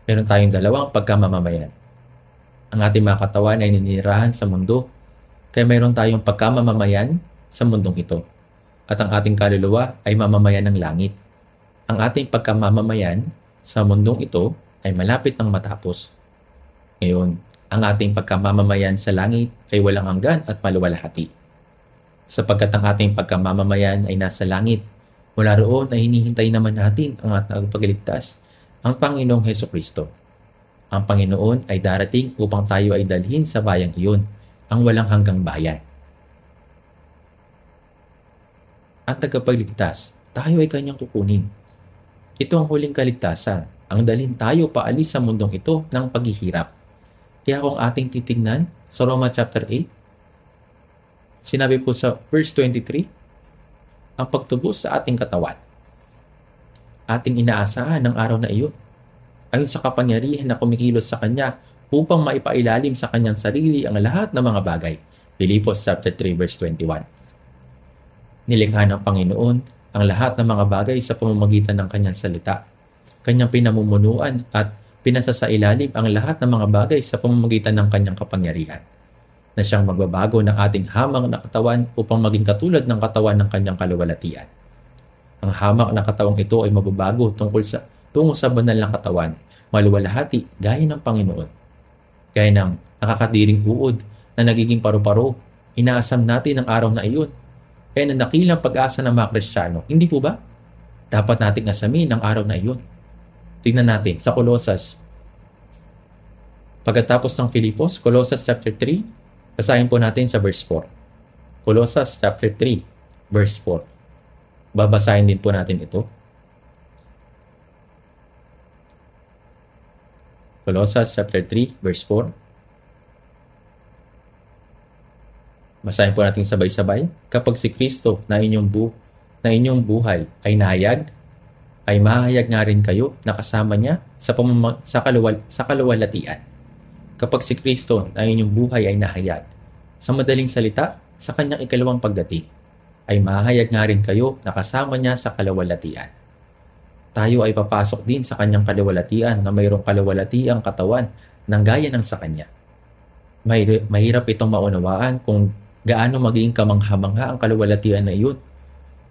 Meron tayong 2 pagkamamamayan. Ang ating mga katawan ay ninirahan sa mundo, kaya mayroon tayong pagkamamamayan sa mundong ito. At ang ating kaluluwa ay mamamayan ng langit. Ang ating pagkamamamayan sa mundong ito ay malapit ng matapos. Ngayon, ang ating pagkamamamayan sa langit ay walang hanggan at maluwalhati. Sapagkat ang ating pagkamamamayan ay nasa langit, mula roon ay hinihintay naman natin ang ating pagligtas, ang Panginoong Hesukristo. Ang Panginoon ay darating upang tayo ay dalhin sa bayang iyon, ang walang hanggang bayan. Ang tagapagligtas, tayo ay kanyang kukunin. Ito ang huling kaligtasan, ang dalhin tayo paalis sa mundong ito ng paghihirap. Kaya kung ating titignan sa Roma chapter 8, sinabi po sa verse 23, ang pagtubos sa ating katawan. Ating inaasahan ng araw na iyon, ayon sa kapangyarihan na kumikilos sa Kanya upang maipailalim sa Kanyang sarili ang lahat ng mga bagay. Filipos chapter 3 verse 21. Nilikha ng Panginoon ang lahat ng mga bagay sa pamamagitan ng Kanyang salita. Kanyang pinamumunuan at pinasasailalim ang lahat ng mga bagay sa pamamagitan ng Kanyang kapangyarihan, na siyang magbabago ng ating hamak na katawan upang maging katulad ng katawan ng Kanyang kaluwalhatian. Ang hamak na katawang ito ay mababago tungo sa banal na katawan, maluwalhati gaya ng Panginoon. Gaya ng nakakadiring uod na nagiging paru-paro, inaasam natin ang araw na iyon. Kaya na dakilang pag-asa ng mga Kristiyano, hindi po ba? Dapat nating asamin ang araw na iyon. Tingnan natin sa Kolosas Pagkatapos ng Filipos, Colossus chapter 3, basahin po natin sa verse 4. Colossus chapter 3, verse 4. Babasahin din po natin ito. Colossus chapter 3, verse 4. Basahin po natin sabay-sabay. Kapag si Kristo na inyong buhay ay nahayag, ay mahayag nga rin kayo na kasama niya sa kaluwalhatian. Kapag si Kristo na inyong buhay ay nahayag, sa madaling salita, sa kanyang ikalawang pagdating, ay mahayag nga rin kayo na kasama niya sa kaluwalhatian. Tayo ay papasok din sa kanyang kaluwalhatian na mayroong kaluwalhatiang katawan ng gaya ng sa kanya. Mahirap itong maunawaan kung gaano magiging kamangha-mangha ang kaluwalhatian na iyon.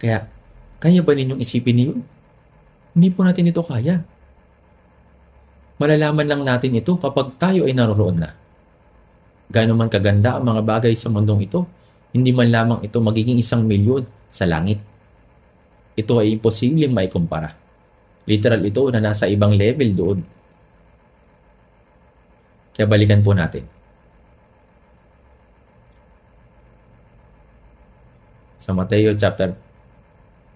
Kaya ba ninyong isipin niyon? Hindi po natin ito kaya. Malalaman lang natin ito kapag tayo ay naroroon na. Gaano man kaganda ang mga bagay sa mundong ito, hindi man lamang ito magiging 1,000,000 sa langit. Ito ay imposibleng maikumpara. Literal ito na nasa ibang level doon. Kaya balikan po natin. Sa Mateo chapter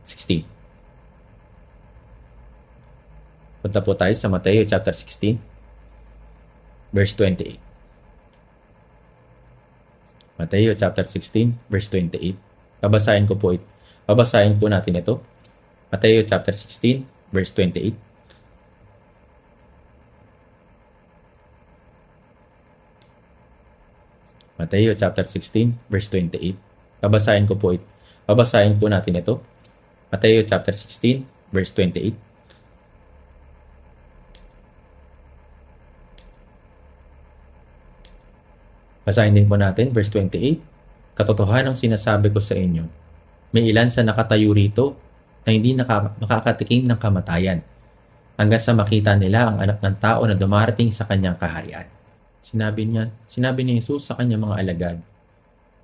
16. Punta po tayo sa Mateo chapter 16, verse 28. Mateo chapter 16, verse 28. Babasahin po natin ito. Mateo chapter 16, verse 28. Mateo chapter 16, verse 28. Babasahin po natin ito. Mateo chapter 16, verse 28. Basahin din po natin, verse 28. Katotohanang sinasabi ko sa inyo, may ilan sa nakatayo rito na hindi makakatikim ng kamatayan hanggang sa makita nila ang anak ng tao na dumarating sa kanyang kaharian. Sinabi ni Jesus sa kanyang mga alagad,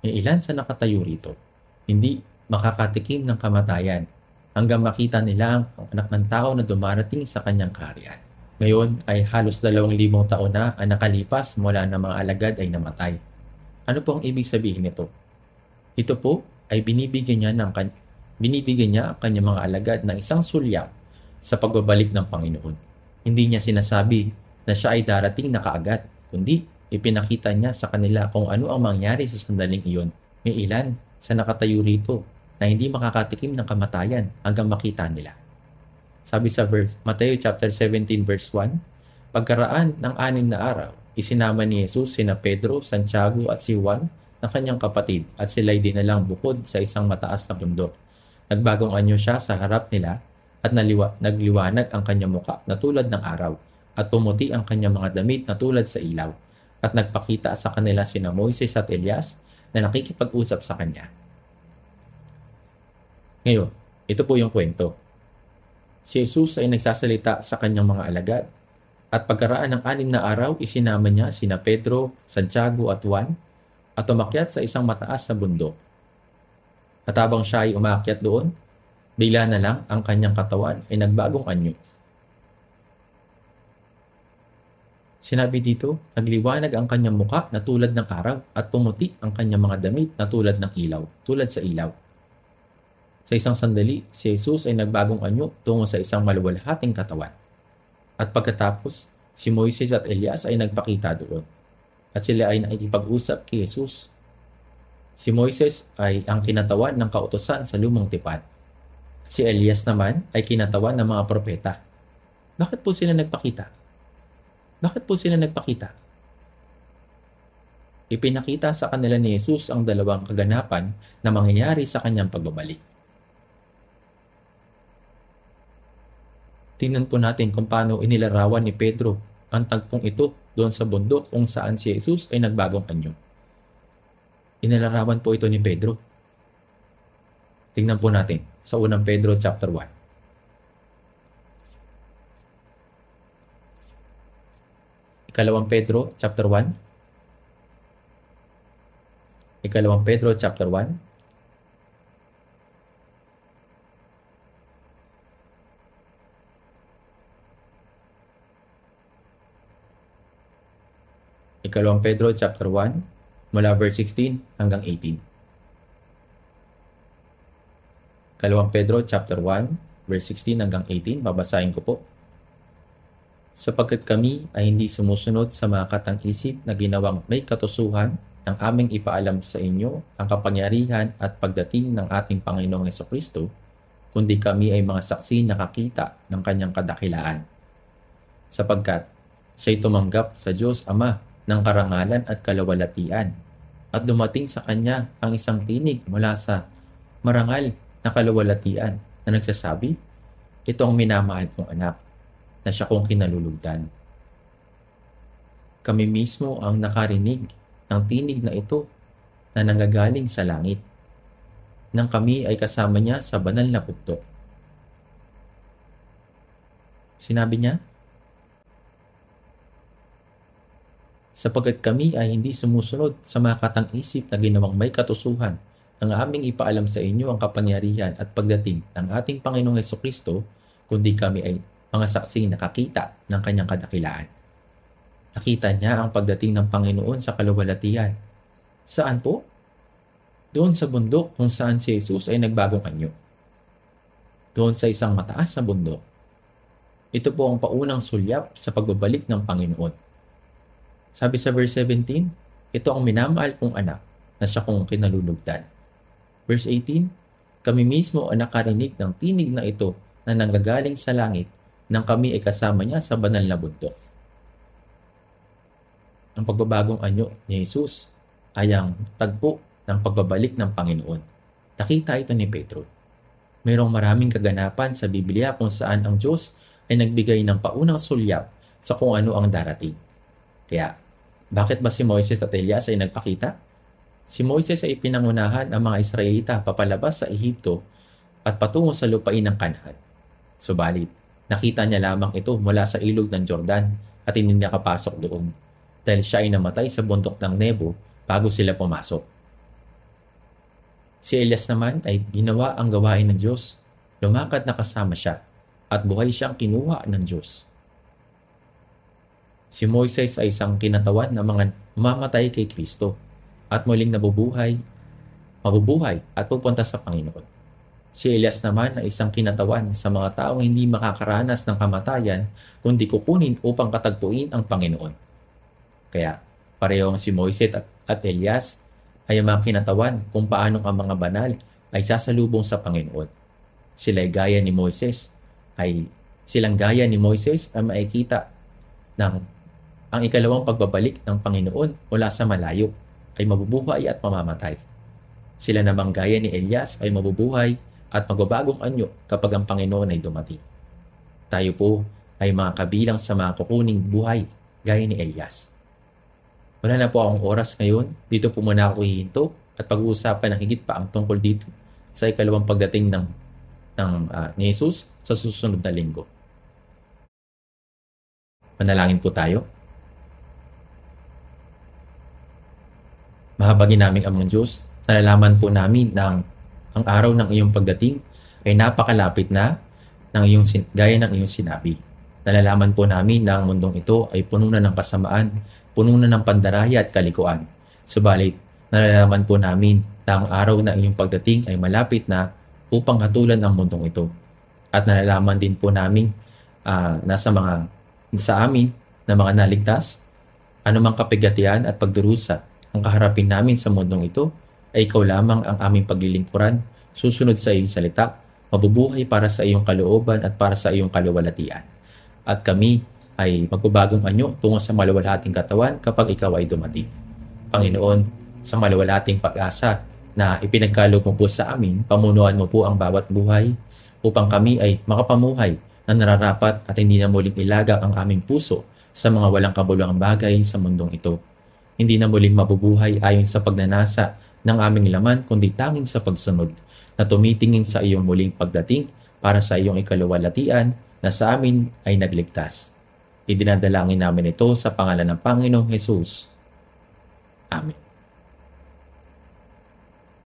may ilan sa nakatayo rito, hindi makakatikim ng kamatayan hanggang makita nila ang anak ng tao na dumarating sa kanyang kaharian. Ngayon ay halos 2,000 taon na ang nakalipas mula na mga alagad ay namatay. Ano po ang ibig sabihin nito? Ito po ay binibigyan niya ang kanyang mga alagad ng isang sulyap sa pagbabalik ng Panginoon. Hindi niya sinasabi na siya ay darating na kaagad, kundi ipinakita niya sa kanila kung ano ang mangyari sa sandaling iyon. May ilan sa nakatayo rito na hindi makakatikim ng kamatayan hanggang makita nila. Sabi sa Mateo chapter 17 verse 1, pagkaraan ng 6 na araw, isinama ni Jesus sina Pedro, Santiago at si Juan na kanyang kapatid at sila'y dinalang bukod sa isang mataas na bundok. Nagbagong anyo siya sa harap nila at nagliwanag ang kanyang muka na tulad ng araw at pumuti ang kanyang mga damit na tulad sa ilaw at nagpakita sa kanila sina Moises at Elias na nakikipag-usap sa kanya. Ngayon, ito po yung kwento. Si Jesus ay nagsasalita sa kanyang mga alagad at pagkaraan ng 6 na araw, isinama niya sina Pedro, Santiago at Juan at umakyat sa isang mataas na bundok. At habang siya ay umakyat doon, bigla na lang ang kanyang katawan ay nagbagong anyo. Sinabi dito, nagliwanag ang kanyang muka na tulad ng araw at pumuti ang kanyang mga damit na tulad ng ilaw, tulad sa ilaw. Sa isang sandali, si Jesus ay nagbagong anyo tungo sa isang maluwalhating katawan. At pagkatapos, si Moises at Elias ay nagpakita doon. At sila ay nakikipag-usap kay Jesus. Si Moises ay ang kinatawan ng kautusan sa lumang tipan. At si Elias naman ay kinatawan ng mga propeta. Bakit po sila nagpakita? Ipinakita sa kanila ni Jesus ang dalawang kaganapan na mangyayari sa kanyang pagbabalik. Tingnan po natin kung paano inilarawan ni Pedro ang tagpong ito doon sa bundok kung saan si Jesus ay nagbagong anyo. Inilarawan po ito ni Pedro. Tingnan po natin sa unang Pedro chapter 1. Ikalawang Pedro chapter 1. Ikalawang Pedro chapter 1. Ikalawang Pedro chapter 1, mula verse 16 hanggang 18. Ikalawang Pedro chapter 1, verse 16 hanggang 18, babasahin ko po. Sapagkat kami ay hindi sumusunod sa mga katang-isip na ginawang may katusuhan ng aming ipaalam sa inyo ang kapangyarihan at pagdating ng ating Panginoong Hesukristo, kundi kami ay mga saksi nakakita ng kanyang kadakilaan. Sapagkat siya'y tumanggap sa Diyos Ama ng karangalan at kalawalatian, at dumating sa kanya ang isang tinig mula sa marangal na kalawalatian na nagsasabi, ito ang minamahal kong anak, na siya kong kinalulugdan. Kami mismo ang nakarinig ng tinig na ito na nanggagaling sa langit, nang kami ay kasama niya sa banal na bundok. Sinabi niya, sapagkat kami ay hindi sumusunod sa mga katang-isip na ginawang may katusuhan ng aming ipaalam sa inyo ang kapangyarihan at pagdating ng ating Panginoong Hesukristo, kundi kami ay mga saksing nakakita ng kanyang kadakilaan. Nakita niya ang pagdating ng Panginoon sa kalawalatian. Saan po? Doon sa bundok kung saan si Jesus ay nagbagong anyo. Doon sa isang mataas na bundok. Ito po ang paunang sulyap sa pagbabalik ng Panginoon. Sabi sa verse 17, ito ang minamahal kong anak na siya kong kinalulugdan. Verse 18, kami mismo ang nakarinig ng tinig na ito na nanggagaling sa langit nang kami ay kasama niya sa banal na bundok. Ang pagbabagong anyo ni Jesus ay ang tagpo ng pagbabalik ng Panginoon. Nakita ito ni Pedro. Mayroong maraming kaganapan sa Biblia kung saan ang Diyos ay nagbigay ng paunang sulyap sa kung ano ang darating. Kaya, bakit ba si Moises at Elias ay nagpakita? Si Moises ay pinangunahan ang mga Israelita papalabas sa Ehipto at patungo sa lupain ng Kanaan. Subalit, nakita niya lamang ito mula sa ilog ng Jordan at hindi niya kapasok doon dahil siya ay namatay sa bundok ng Nebo bago sila pumasok. Si Elias naman ay ginawa ang gawain ng Diyos. Lumakad na kasama siya at buhay siyang kinuha ng Diyos. Si Moises ay isang kinatawan ng mga mamatay kay Kristo at muling mabubuhay at pupunta sa Panginoon. Si Elias naman ay isang kinatawan sa mga taong hindi makakaranas ng kamatayan kundi kukunin upang katagpuin ang Panginoon. Kaya parehong si Moises at Elias ay mga kinatawan kung paanong ang mga banal ay sasalubong sa Panginoon. Silang gaya ni Moises ay makikita ng ang ikalawang pagbabalik ng Panginoon mula sa malayo ay mabubuhay at mamamatay. Sila namang gaya ni Elias ay mabubuhay at magbabagong anyo kapag ang Panginoon ay dumating. Tayo po ay mga kabilang sa mga kukuning buhay gaya ni Elias. Wala na po akong oras ngayon. Dito po muna ako hihinto at pag-uusapan ng higit pa ang tungkol dito sa ikalawang pagdating ni Jesus sa susunod na linggo. Manalangin po tayo. Mahabagin namin Amang Diyos, nalalaman po namin na ang araw ng iyong pagdating ay napakalapit na gaya ng iyong sinabi. Nalalaman po namin na ang mundong ito ay puno na ng kasamaan, puno na ng pandaraya at kalikuan. Subalit, nalalaman po namin na ang araw ng iyong pagdating ay malapit na upang hatulan ang mundong ito. At nalalaman din po namin na sa amin na mga naligtas, anumang kapigatian at pagdurusa ang kaharapin namin sa mundong ito ay ikaw lamang ang aming paglilingkuran, susunod sa iyong salita, mabubuhay para sa iyong kalooban at para sa iyong kaluwalhatian. At kami ay magbabagong anyo tungo sa maluwalhating katawan kapag ikaw ay dumating. Panginoon, sa maluwalhating pag-asa na ipinagkaloob mo po sa amin, pamunuan mo po ang bawat buhay upang kami ay makapamuhay na nararapat at hindi na muling ilagak ang aming puso sa mga walang kabuluhang bagay sa mundong ito. Hindi na muling mabubuhay ayon sa pagnanasa ng aming laman kundi tanging sa pagsunod na tumitingin sa iyong muling pagdating para sa iyong ikaluwalhatian na sa amin ay nagligtas. Idinadalangin namin ito sa pangalan ng Panginoong Jesus. Amen.